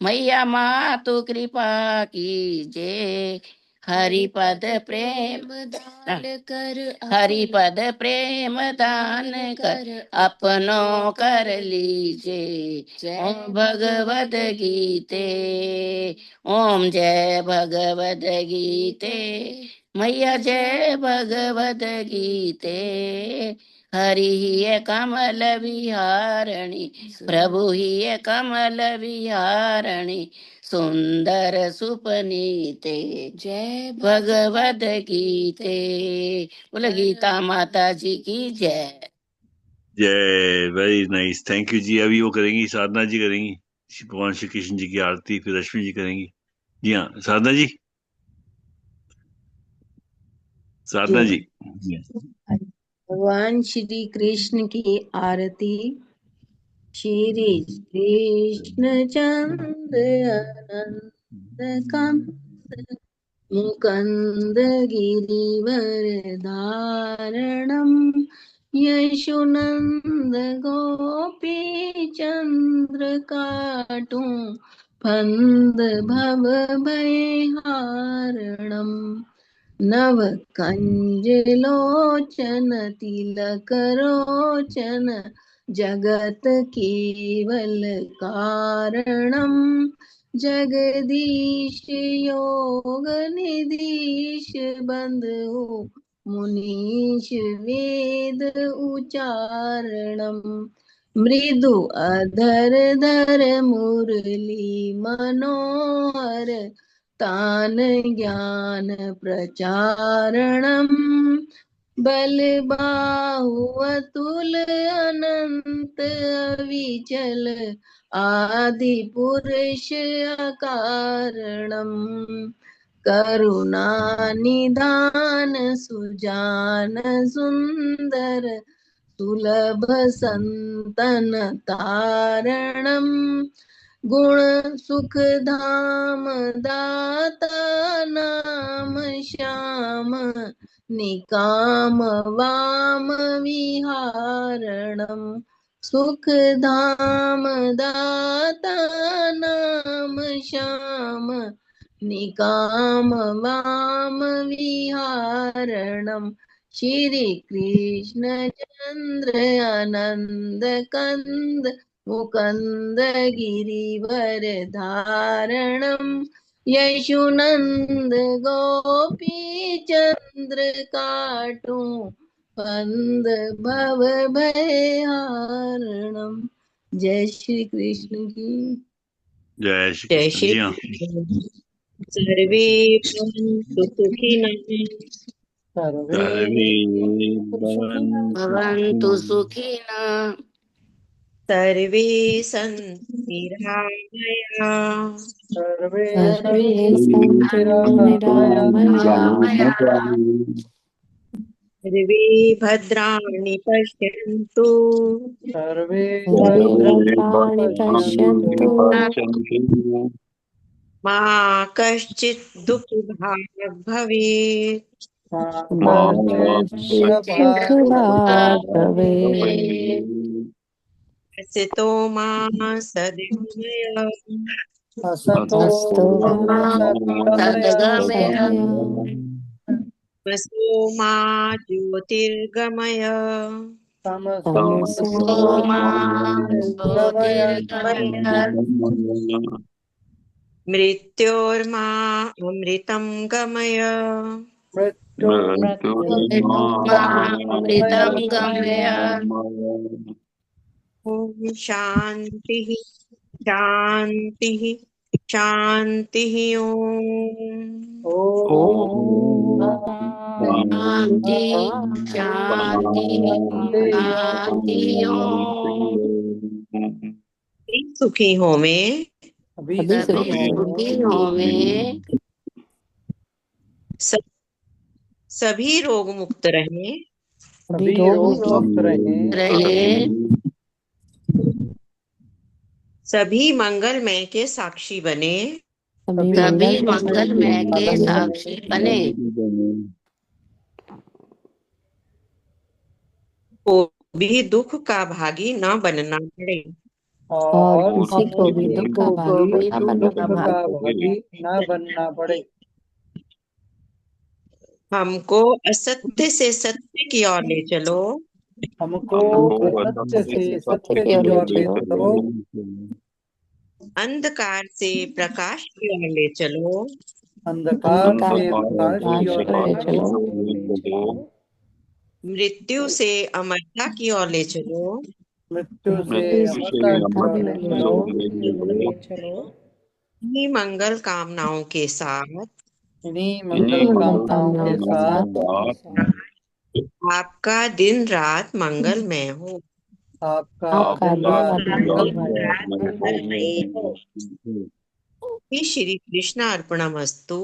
मैया मातु कृपा कीजे हरिपद प्रेम दान कर, हरिपद प्रेम दान कर अपनों कर लीजे। ओम भगवद गीते, ओम जय भगवद गीते, मैया जय भगवद गीते। हरि ही कमल विहारणी, प्रभु ही कमल विहारणी, सुंदर सुपनीते, जय भगवद गीते। बोले गीता माता जी की जय। जय, वेरी नाइस, थैंक यू जी। अभी वो करेंगी, साधना जी करेंगी भगवान श्री कृष्ण जी की आरती, फिर रश्मि जी करेंगी। जी हाँ, साधना जी, साधना जी। भगवान श्री कृष्ण की आरती। श्री कृष्ण चंद्र आनंद कंद मुकंद गिरिवर धारणम, यशुनंद गोपी चंद्र काटू फंद भव भयहारणम। नव कंज लोचन तिलक रोचन, जगत केवल कारणम। जगदीश योग निधीश बंधु मुनीश वेद उच्चारणम। मृदु अधर धर मुरली मनोहर, तान ज्ञान प्रचारणम। बल बाहु अतुल अनंत अविचल, आदि पुरुष अकारणम। करुणा निधान सुजान सुंदर, सुलभ संतन तारणम। गुण सुख धाम दाता नाम श्याम, निकाम वाम विहारणम। सुख धाम दाता नाम श्याम, निकाम वाम विहारणम। श्री कृष्ण चंद्र आनंद कंद मुकंद गिरिवर धारणम। यशुनंद गोपी चंद्र काटू फंद भव भयहारणम। जय श्री कृष्ण की जय श्री जय कृष्ण। श्री जी हाँ, कृष्ण। सर्वे भवन्तु सुखिनः, सर्वे भवन्तु सुखिनः, सर्वे सन्तु निरामयाः, सर्वे सर्वे सन्तु सन्तु निरामया, सर्वे भद्राणि पश्यन्तु, सर्वे सर्वे भद्राणि भद्राणि पश्यन्तु। पश्यन्तु, मा कश्चित् दुःखभाग् भवेत्, मा मा कश्चित् कश्चित् दुःखभाग् दुःखभाग् भवेत्। भवेत्। असतो मा सद्गमय, असतो अस्तु मा मा सद्गमय। सद्गमया, तमसो मा ज्योतिर्गमय, तमसो तमसो मा मा ज्योतिर्गमय। मृत्योर्मा अमृतं गमय, मृत्युर्मृत्युर्मामृतमय। अमृतं गमय। ॐ शान्तिः शान्तिः शान्तिः। ॐ शांति शांति शांति ओम। सुखी हो में, अभी सभी सुखी सुखी हों, होवे, सभी रोग मुक्त रहे, अभी सभी रोग रोग मुक्त रहे। रहे, सभी मंगलमय के साक्षी बने, सभी सभी मंगल में मंगलमय के साक्षी बने, को भी दुख का भागी न बनना पड़े, और और किसी को भी किसी दुख का को को भागी भी भी न दुख बनना दुख का पड़े। का भागी भागी न बनना पड़े। हमको असत्य से सत्य की ओर ले चलो। हमको असत्य से सत्य की ओर ले चलो। अंधकार से प्रकाश की ओर ले चलो। अंधकार से प्रकाश की ओर ले चलो। मृत्यु से अमरता की ओर ले चलो। मृत्यु से अमरता की ओर ले चलो। इन्हीं मंगल कामनाओं के साथ इन्हीं मंगल कामनाओं के साथ आपका दिन रात मंगलमय हो। आपका दिन रात मंगलमय हो। इति श्री कृष्ण अर्पणमस्तु।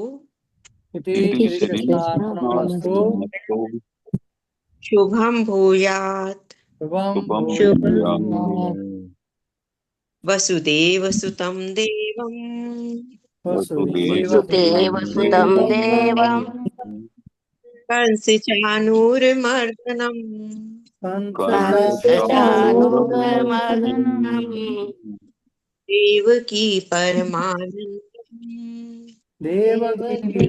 इति श्री कृष्णार्पणमस्तु। शुभम भूयात्। शुभम भूयात्। वसुदेव सुतं देवं वसुदेव सुतं देवं कंस चाणूरमर्दनम् कंस चाणूरमर्दनम् देवकी परमानन्दम् देवकी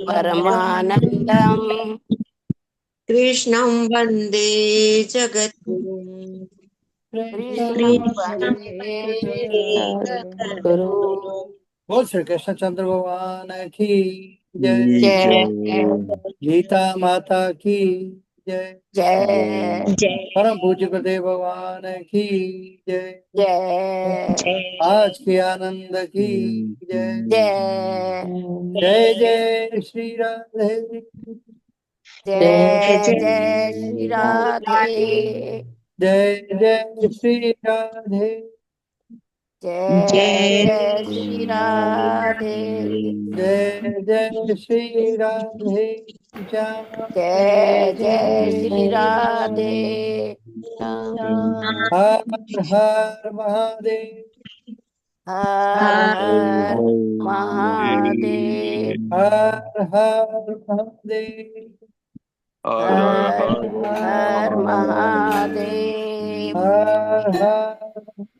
परमानन्दम् कृष्णं वन्दे जगद्गुरुम्। बोल श्री कृष्ण चंद्र भगवान की जय। जय गीता माता की जय। जय परम पूज्य गुरुदेव भगवान की जय। जय आज के आनंद की जय। जय जय जय श्री राधे। जय जय श्री राधे जय जय श्री राधे। जय जय श्री राधे जय जय श्री राधे श्याम। जय जय श्री राधे हर हर महादेव। हर हर महादेव हर हर महादेव। हर हर महादेव हर हर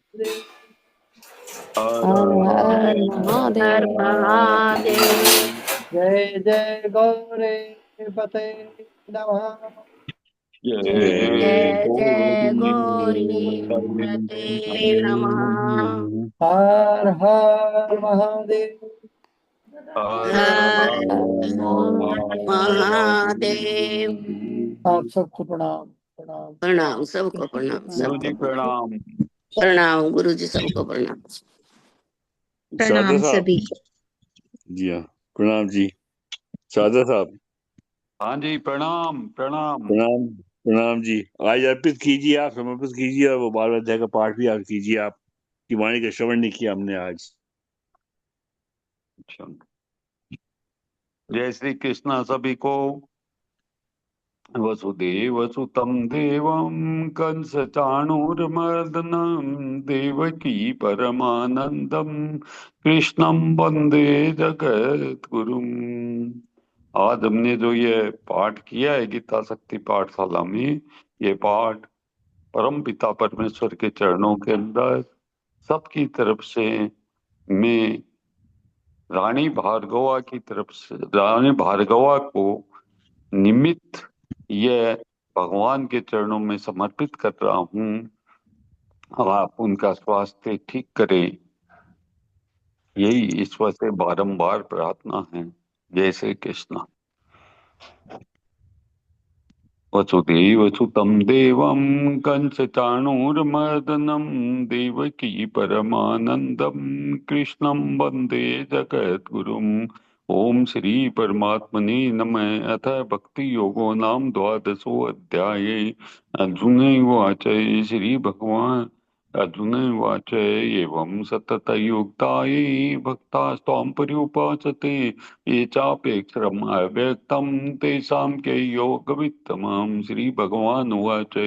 महादेव। हर महादेव जय जय गौरे पते नमः। जय जय गौरी पते नमः हर हर महादेव। हर महादेव। आप सबको प्रणाम प्रणाम प्रणाम सबको प्रणाम सबको प्रणाम। प्रणाम गुरु जी सबको प्रणाम। प्रणाम सभी। जी हाँ प्रणाम जी। सादा साहब हाँ जी प्रणाम प्रणाम प्रणाम प्रणाम जी। आज अर्पित कीजिए, आप समर्पित कीजिए और वो बाल अध्याय का पाठ भी आप कीजिए। आप की वाणी का श्रवण नहीं किया हमने आज। जय श्री कृष्ण सभी को। वसुदेव सुतं देवं कंस चाणूरमर्दनं देवकी परमानंदम कृष्णं वंदे जगद्गुरुम। आज हमने जो ये पाठ किया है गीता शक्ति पाठशाला में, ये पाठ परम पिता परमेश्वर के चरणों के अंदर सबकी तरफ से मैं रानी भार्गवा की तरफ से, रानी भार्गवा को निमित्त यह भगवान के चरणों में समर्पित कर रहा हूँ। आप उनका स्वास्थ्य ठीक करें, यही ईश्वर से बारंबार प्रार्थना है। जय श्री कृष्ण। वसुदेव सुतं देवं कंस चाणूरमर्दनं देवकी परमानंदम कृष्णं वंदे जगद्गुरुम्। ओम श्री परमात्मने नमः। अथ भक्ति योगो नाम द्वादशो अध्याये। अर्जुनैवाच श्री भगवान अर्जुनैवाच एवं सततयुक्ताये भक्तास्त्वां पर्युपासते ये चापेक्षरम् अव्यक्तं तेषां के योगवित्तमम्। श्री भगवान उवाच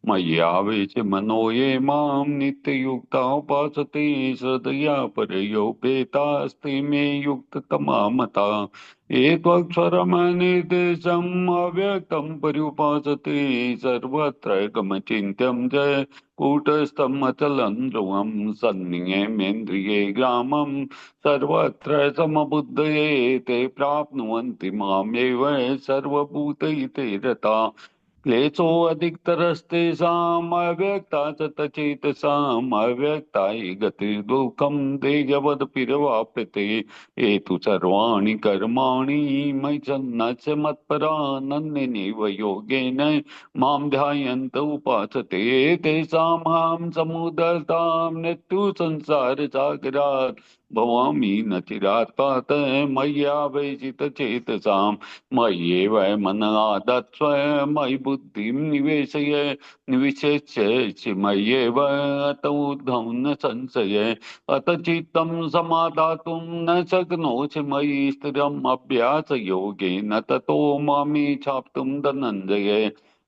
मय्यावेच मनो ये मां नित्ययुक्ता उपासते श्रद्धया परयोपेतास्ते मे युक्ततमा मता एत्वक्षरमनिर्देशम् अव्यक्तं पर्युपासते सर्वत्र गमचिन्त्यं च कूटस्थम् अचलं ध्रुवं सन्नियमेन्द्रिये ग्रामं सर्वत्र समबुद्धये ते प्राप्नुवन्ति मामेव सर्वभूतैते रता क्लेशोऽधिकतरस्तेषाम् अव्यक्ता च चेतसाम् अव्यक्ता हि गतिर्दुःखं तेजवदपिरवाप्यते ये तु सर्वाणि कर्माणि मयि सन्न्यस्य मत्परा नन्दिनैव योगेन मां ध्यायन्त उपासते तेषामहं समुद्धर्तां मृत्युसंसारसागरात् भवामि न चिरात् पात मय्यावेशितचेतसाम् मय्येव मनः आदत्स्व मयि बुद्धिं निवेशय निविशेष्य मय्येव अत ऊर्ध्वं न संशय अत चित्तं समादातुं न शक्नोषि मयि स्थिरम् अभ्यासयोगेन ततो मामे छाप्तुं धनञ्जय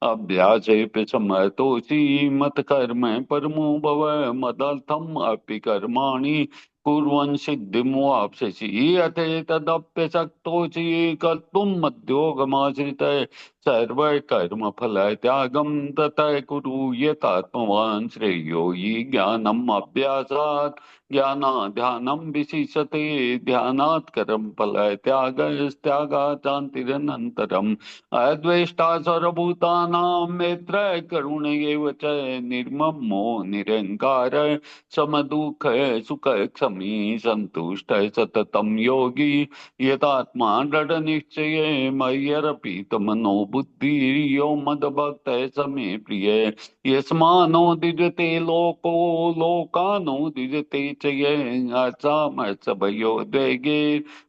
अभ्यासेऽपि समर्थोऽसि मत्कर्म परमो भव मदर्थम् अपि कर्माणि कुर्वन् सिद्धिमुवाप्स्यसि यथेतदप्यशक्तोऽसि कर्तुं मद्योगमाश्रितः सर्वकर्मफलत्यागं ततः कुरु यतात्मवान् श्रेयो हि ज्ञानम् अभ्यासात् ज्ञानाध्यानं विशिष्यते ध्यानात् कर्म फलत्यागस्त्यागात् शान्तिरनन्तरम् अद्वेष्टा सर्वभूतानां मित्र करुण एव च निर्ममो निरङ्कार समदुःख सुख क्षमी सन्तुष्ट सततं योगी यतात्मा दृढनिश्चय मय्यर्पितमनो बुद्धिर्यो मद्भक्तः स मे प्रिय यस्मानो दिजते लोको लोकानो दिजते च यसामसभयोद्वेगे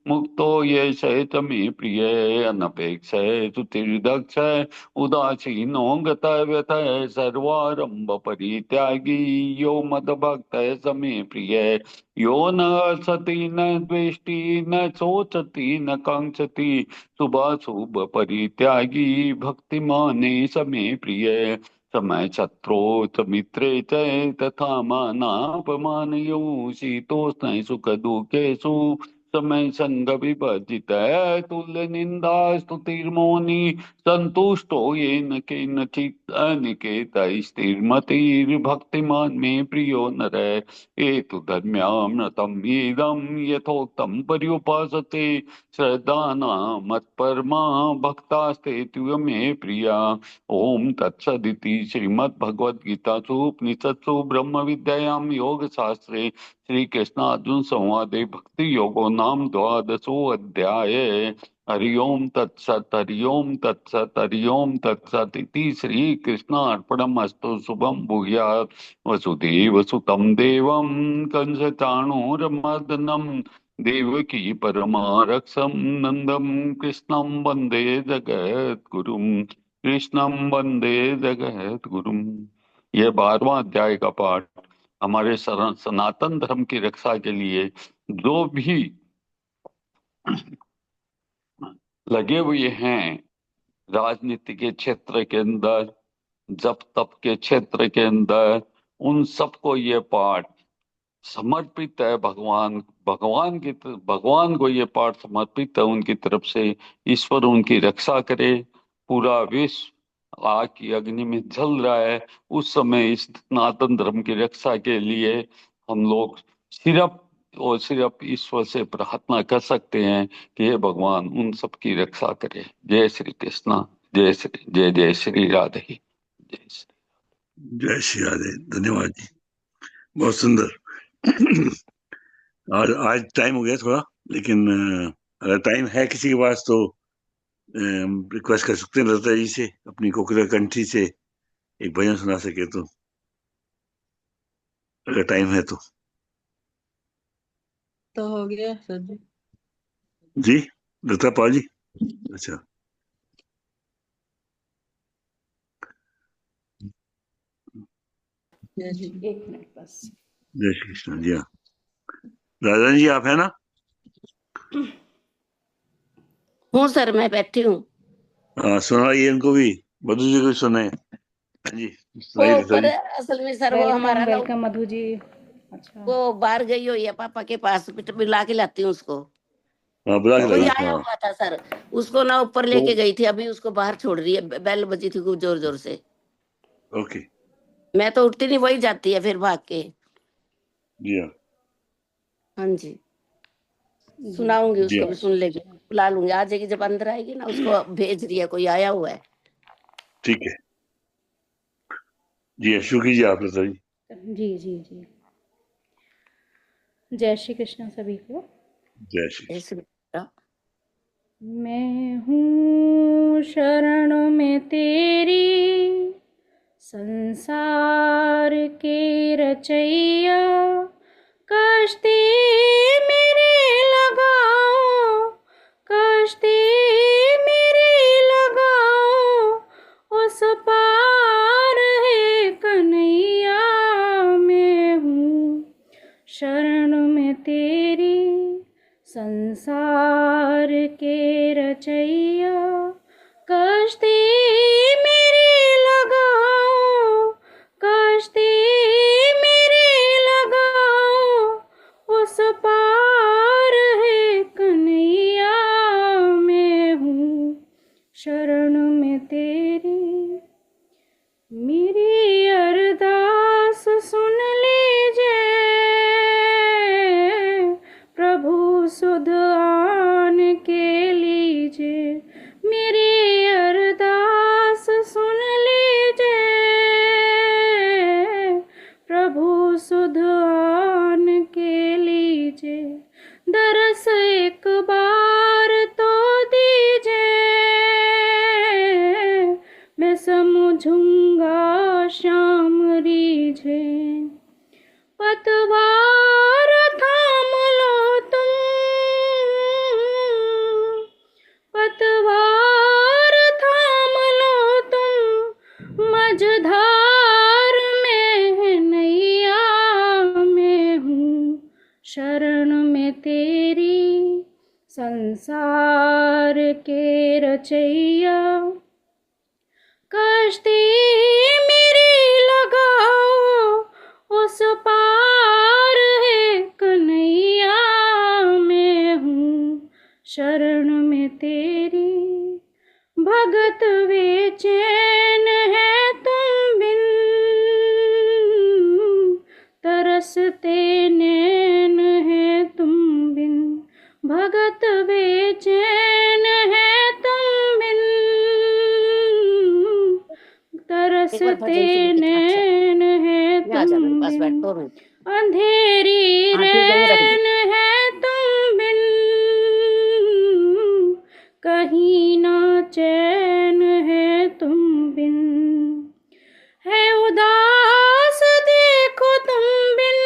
मुक्तो येष च मे प्रिय अनपेक्ष सुतिर्दक्ष उदासीनो गतव्यतः सर्वारंभ परित्यागी यो मद्भक्तः स मे प्रिय यो न सति न द्वेष्टि न शोचति न कांक्षति शुभाशुभ परित्यागी भक्तिमाने स मे प्रिय समय शत्रो च मित्रे च तथा मानापमानयो शीतोष्ण सुख दुखेषु समय संग विवर्जित तुल्य निंदा स्तुतिर्मौनी संतुष्टो येन केनचित् अनिकेत स्थिर्मतिर्भक्तिमान् मे प्रियो नर एतु धर्म्यामृतम् इदं यथोक्तं पर्युपासते श्रद्धाना मत्परमा भक्तास्ते मे प्रिया ओम तत्सदिति श्रीमद्भगवद्गीतासु उपनिषत्सु ब्रह्म विद्यायां योगशास्त्रे श्री कृष्णार्जुन संवादे भक्ति योगो नाम द्वादशो अध्याय हरि ओम तत्सत हरि ओम तत्सत हरि ओम तत्सत इति श्री कृष्णार्पणमस्तु शुभम भूयात् वसुदेव सुतं देवं कंसचाणूरमर्दनम् देवकी परमारक्षं नंदं कृष्णं वंदे जगद्गुरुम् कृष्णम वंदे जगत गुरुम। यह 12वां अध्याय का पाठ हमारे सनातन धर्म की रक्षा के लिए जो भी लगे हुए हैं राजनीति के क्षेत्र के अंदर जप तप के क्षेत्र के अंदर उन सबको ये पाठ समर्पित है। भगवान को ये पाठ समर्पित है उनकी तरफ से। ईश्वर उनकी रक्षा करे। पूरा विश्व आग की अग्नि में जल रहा है। उस समय इस सनातन धर्म की रक्षा के लिए हम लोग सिर्फ और सिर्फ ईश्वर से प्रार्थना कर सकते हैं कि हे भगवान उन सब की रक्षा करे। जय श्री कृष्णा। जय श्री राधे। जय श्री राधे। धन्यवाद जी, बहुत सुंदर। और आज टाइम हो गया थोड़ा, लेकिन अगर टाइम है किसी के पास तो रिक्वेस्ट कर सकते हैं लता जी से अपनी कोकिला कंठी से एक भजन सुना सके तो, अगर टाइम है तो हो गया सर जी। जी लता पाल जी। अच्छा एक मिनट बस। जय श्री कृष्ण जी। हाँ राजन जी आप है ना? हूँ सर, मैं बैठी हूँ। हाँ सुनाइए इनको भी, बधू जी को सुनाए। हाँ जी वो नहीं ऊपर जी। असल में सर वो वेलकम हमारा ना वेलकम मधु जी। अच्छा वो बाहर गई हुई है पापा के पास, मिला के लाती हूँ उसको। हाँ बुला के कोई लाना, आया हाँ। हुआ था सर, उसको ना ऊपर तो लेके गई थी, अभी उसको बाहर छोड़ रही है, बेल बजी थी खूब जोर जोर से। ओके। मैं तो उठती नहीं, वही जाती है फिर भाग के। जी हाँ। हाँ जी, जी सुनाऊंगी जी उसको हाँ, भी, सुन लेगी, बुला लूंगी, आ जाएगी जब अंदर आएगी ना, उसको भेज रही है, कोई आया हुआ है। ठीक है। जी हाँ, शुरू कीजिए आप लता जी। जी जी जी। जय श्री कृष्ण सभी को। जय श्री ऐसे बेटा, मैं हूँ शरण में तेरी, संसार के रचैया, कश्ती मेरी लगाओ, कश्ती मेरी लगाओ, उस पार है कन्हैया। मैं हूँ शरण में तेरी, संसार के रचैया, कश्ती मेरी लगाओ, कश्ती मेरी लगाओ, उस पार है कन्हैया। मैं हूँ शरण में तेरी, मेरी अरदास सुन लीजिए, प्रभु सुध आन के लीजिए, मेरी अरदास सुन लीजिए, प्रभु सुध आन के लीजिए, दरस एक बार तो दीजिए, मैं समझूंगा श्याम रीझे, पतवार थाम लो तुम, पतवार थाम लो तुम, मझधार में है नैया। मैं हूँ शरण में तेरी, संसार के रचैया, कश्ती मेरी लगाओ, उस पार है कन्हैया। मैं हूँ शरण में तेरी, भगत बेचैन है तुम बिन, तरसते नैन है तुम बिन, भगत बेचैन है तुम बिन, एक बार तरसते भजन सुन के, अच्छा नैन है मैं आ जा, मेरे तुम पास बैठ बिन, 2 मिनट। अंधेरी हाँ ठीक है, ये रख दी। रैन है तुम बिन, कहीं ना चैन है तुम बिन, है उदास देखो तुम बिन,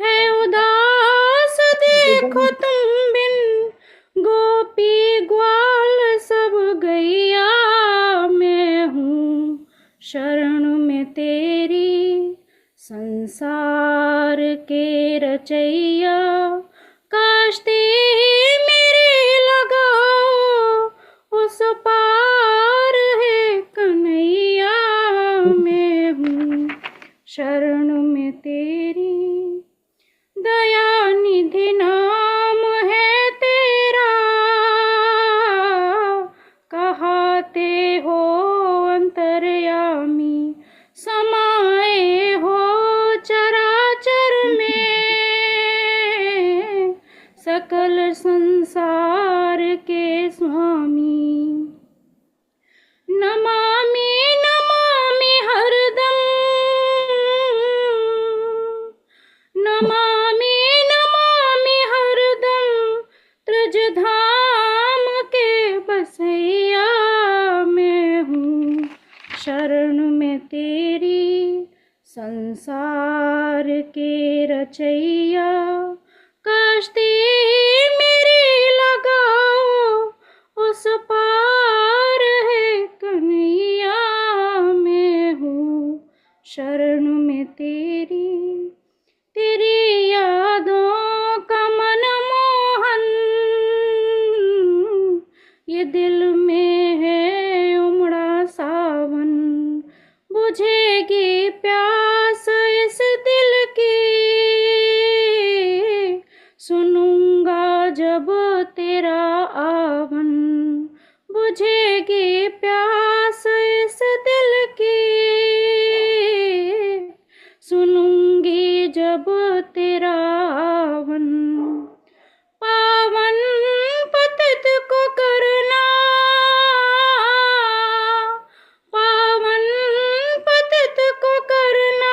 है उदास देखो तुम बिन, गोपी ग्वाल सब गैया। मैं हूँ शरण में तेरी, संसार के रचैया, कश्ती मेरी लगाओ, उस पार है कन्हैया। मैं हूँ शरण में तेरी, दया निधि नाम है तेरा, कहाते हो अंतर्यामी, समाए हो चराचर में, सकल संसार के स्वामी, नमामि नमामि हरदम, नमामि नमामि हरदम, त्रिज धाम के बसैया। मैं हूँ शरण में तेरी, संसार के रचैया, कश्ती मेरी लगाओ, उस पार है कन्हैया। मैं हूँ शरण में तेरी, तेरी यादों का मनमोहन, ये दिल में है उमड़ा सा सुनूंगी जब तेरा वन पावन पतित को करना, पावन पतित को करना,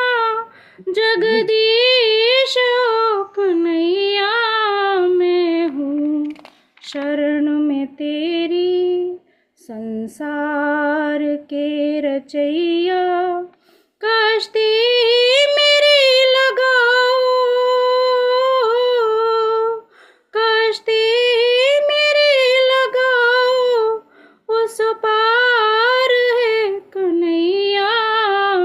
जगदीश ओ कन्हैया मैं हूँ शरण में तेरी, संसार के रचैया कश्ती मेरी लगाओ, कश्ती मेरी लगाओ, उस पार है कन्हैया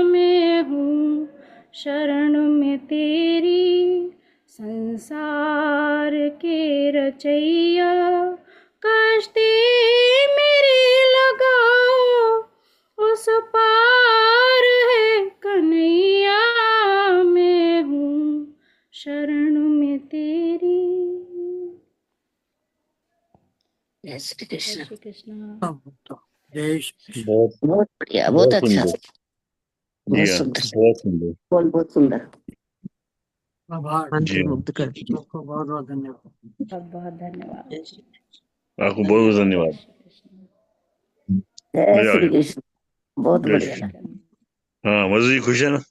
मैं हूँ शरण में तेरी, संसार के रचैया कश्ती मेरी लगाओ, उस पार है कन्हैया मैं हूँ शरण में तेरी। जय श्री कृष्ण। जय श्री कृष्ण। जय श्री बहुत बहुत बढ़िया, बहुत अच्छा, सुंदर। बहुत जी हाँ, सुंदर, बहुत सुंदर। बहुत सुंदर, आभार, जी हाँ, मंत्रमुग्ध कर दिया। आपको बहुत बहुत धन्यवाद। बहुत बहुत धन्यवाद। आपको बहुत बहुत जय धन्यवाद। श्री कृष्ण। जय मजा आ श्री गया। कृष्ण, बहुत जय बढ़िया श्री था। कृष्ण। हाँ, मजे जी खुश है ना।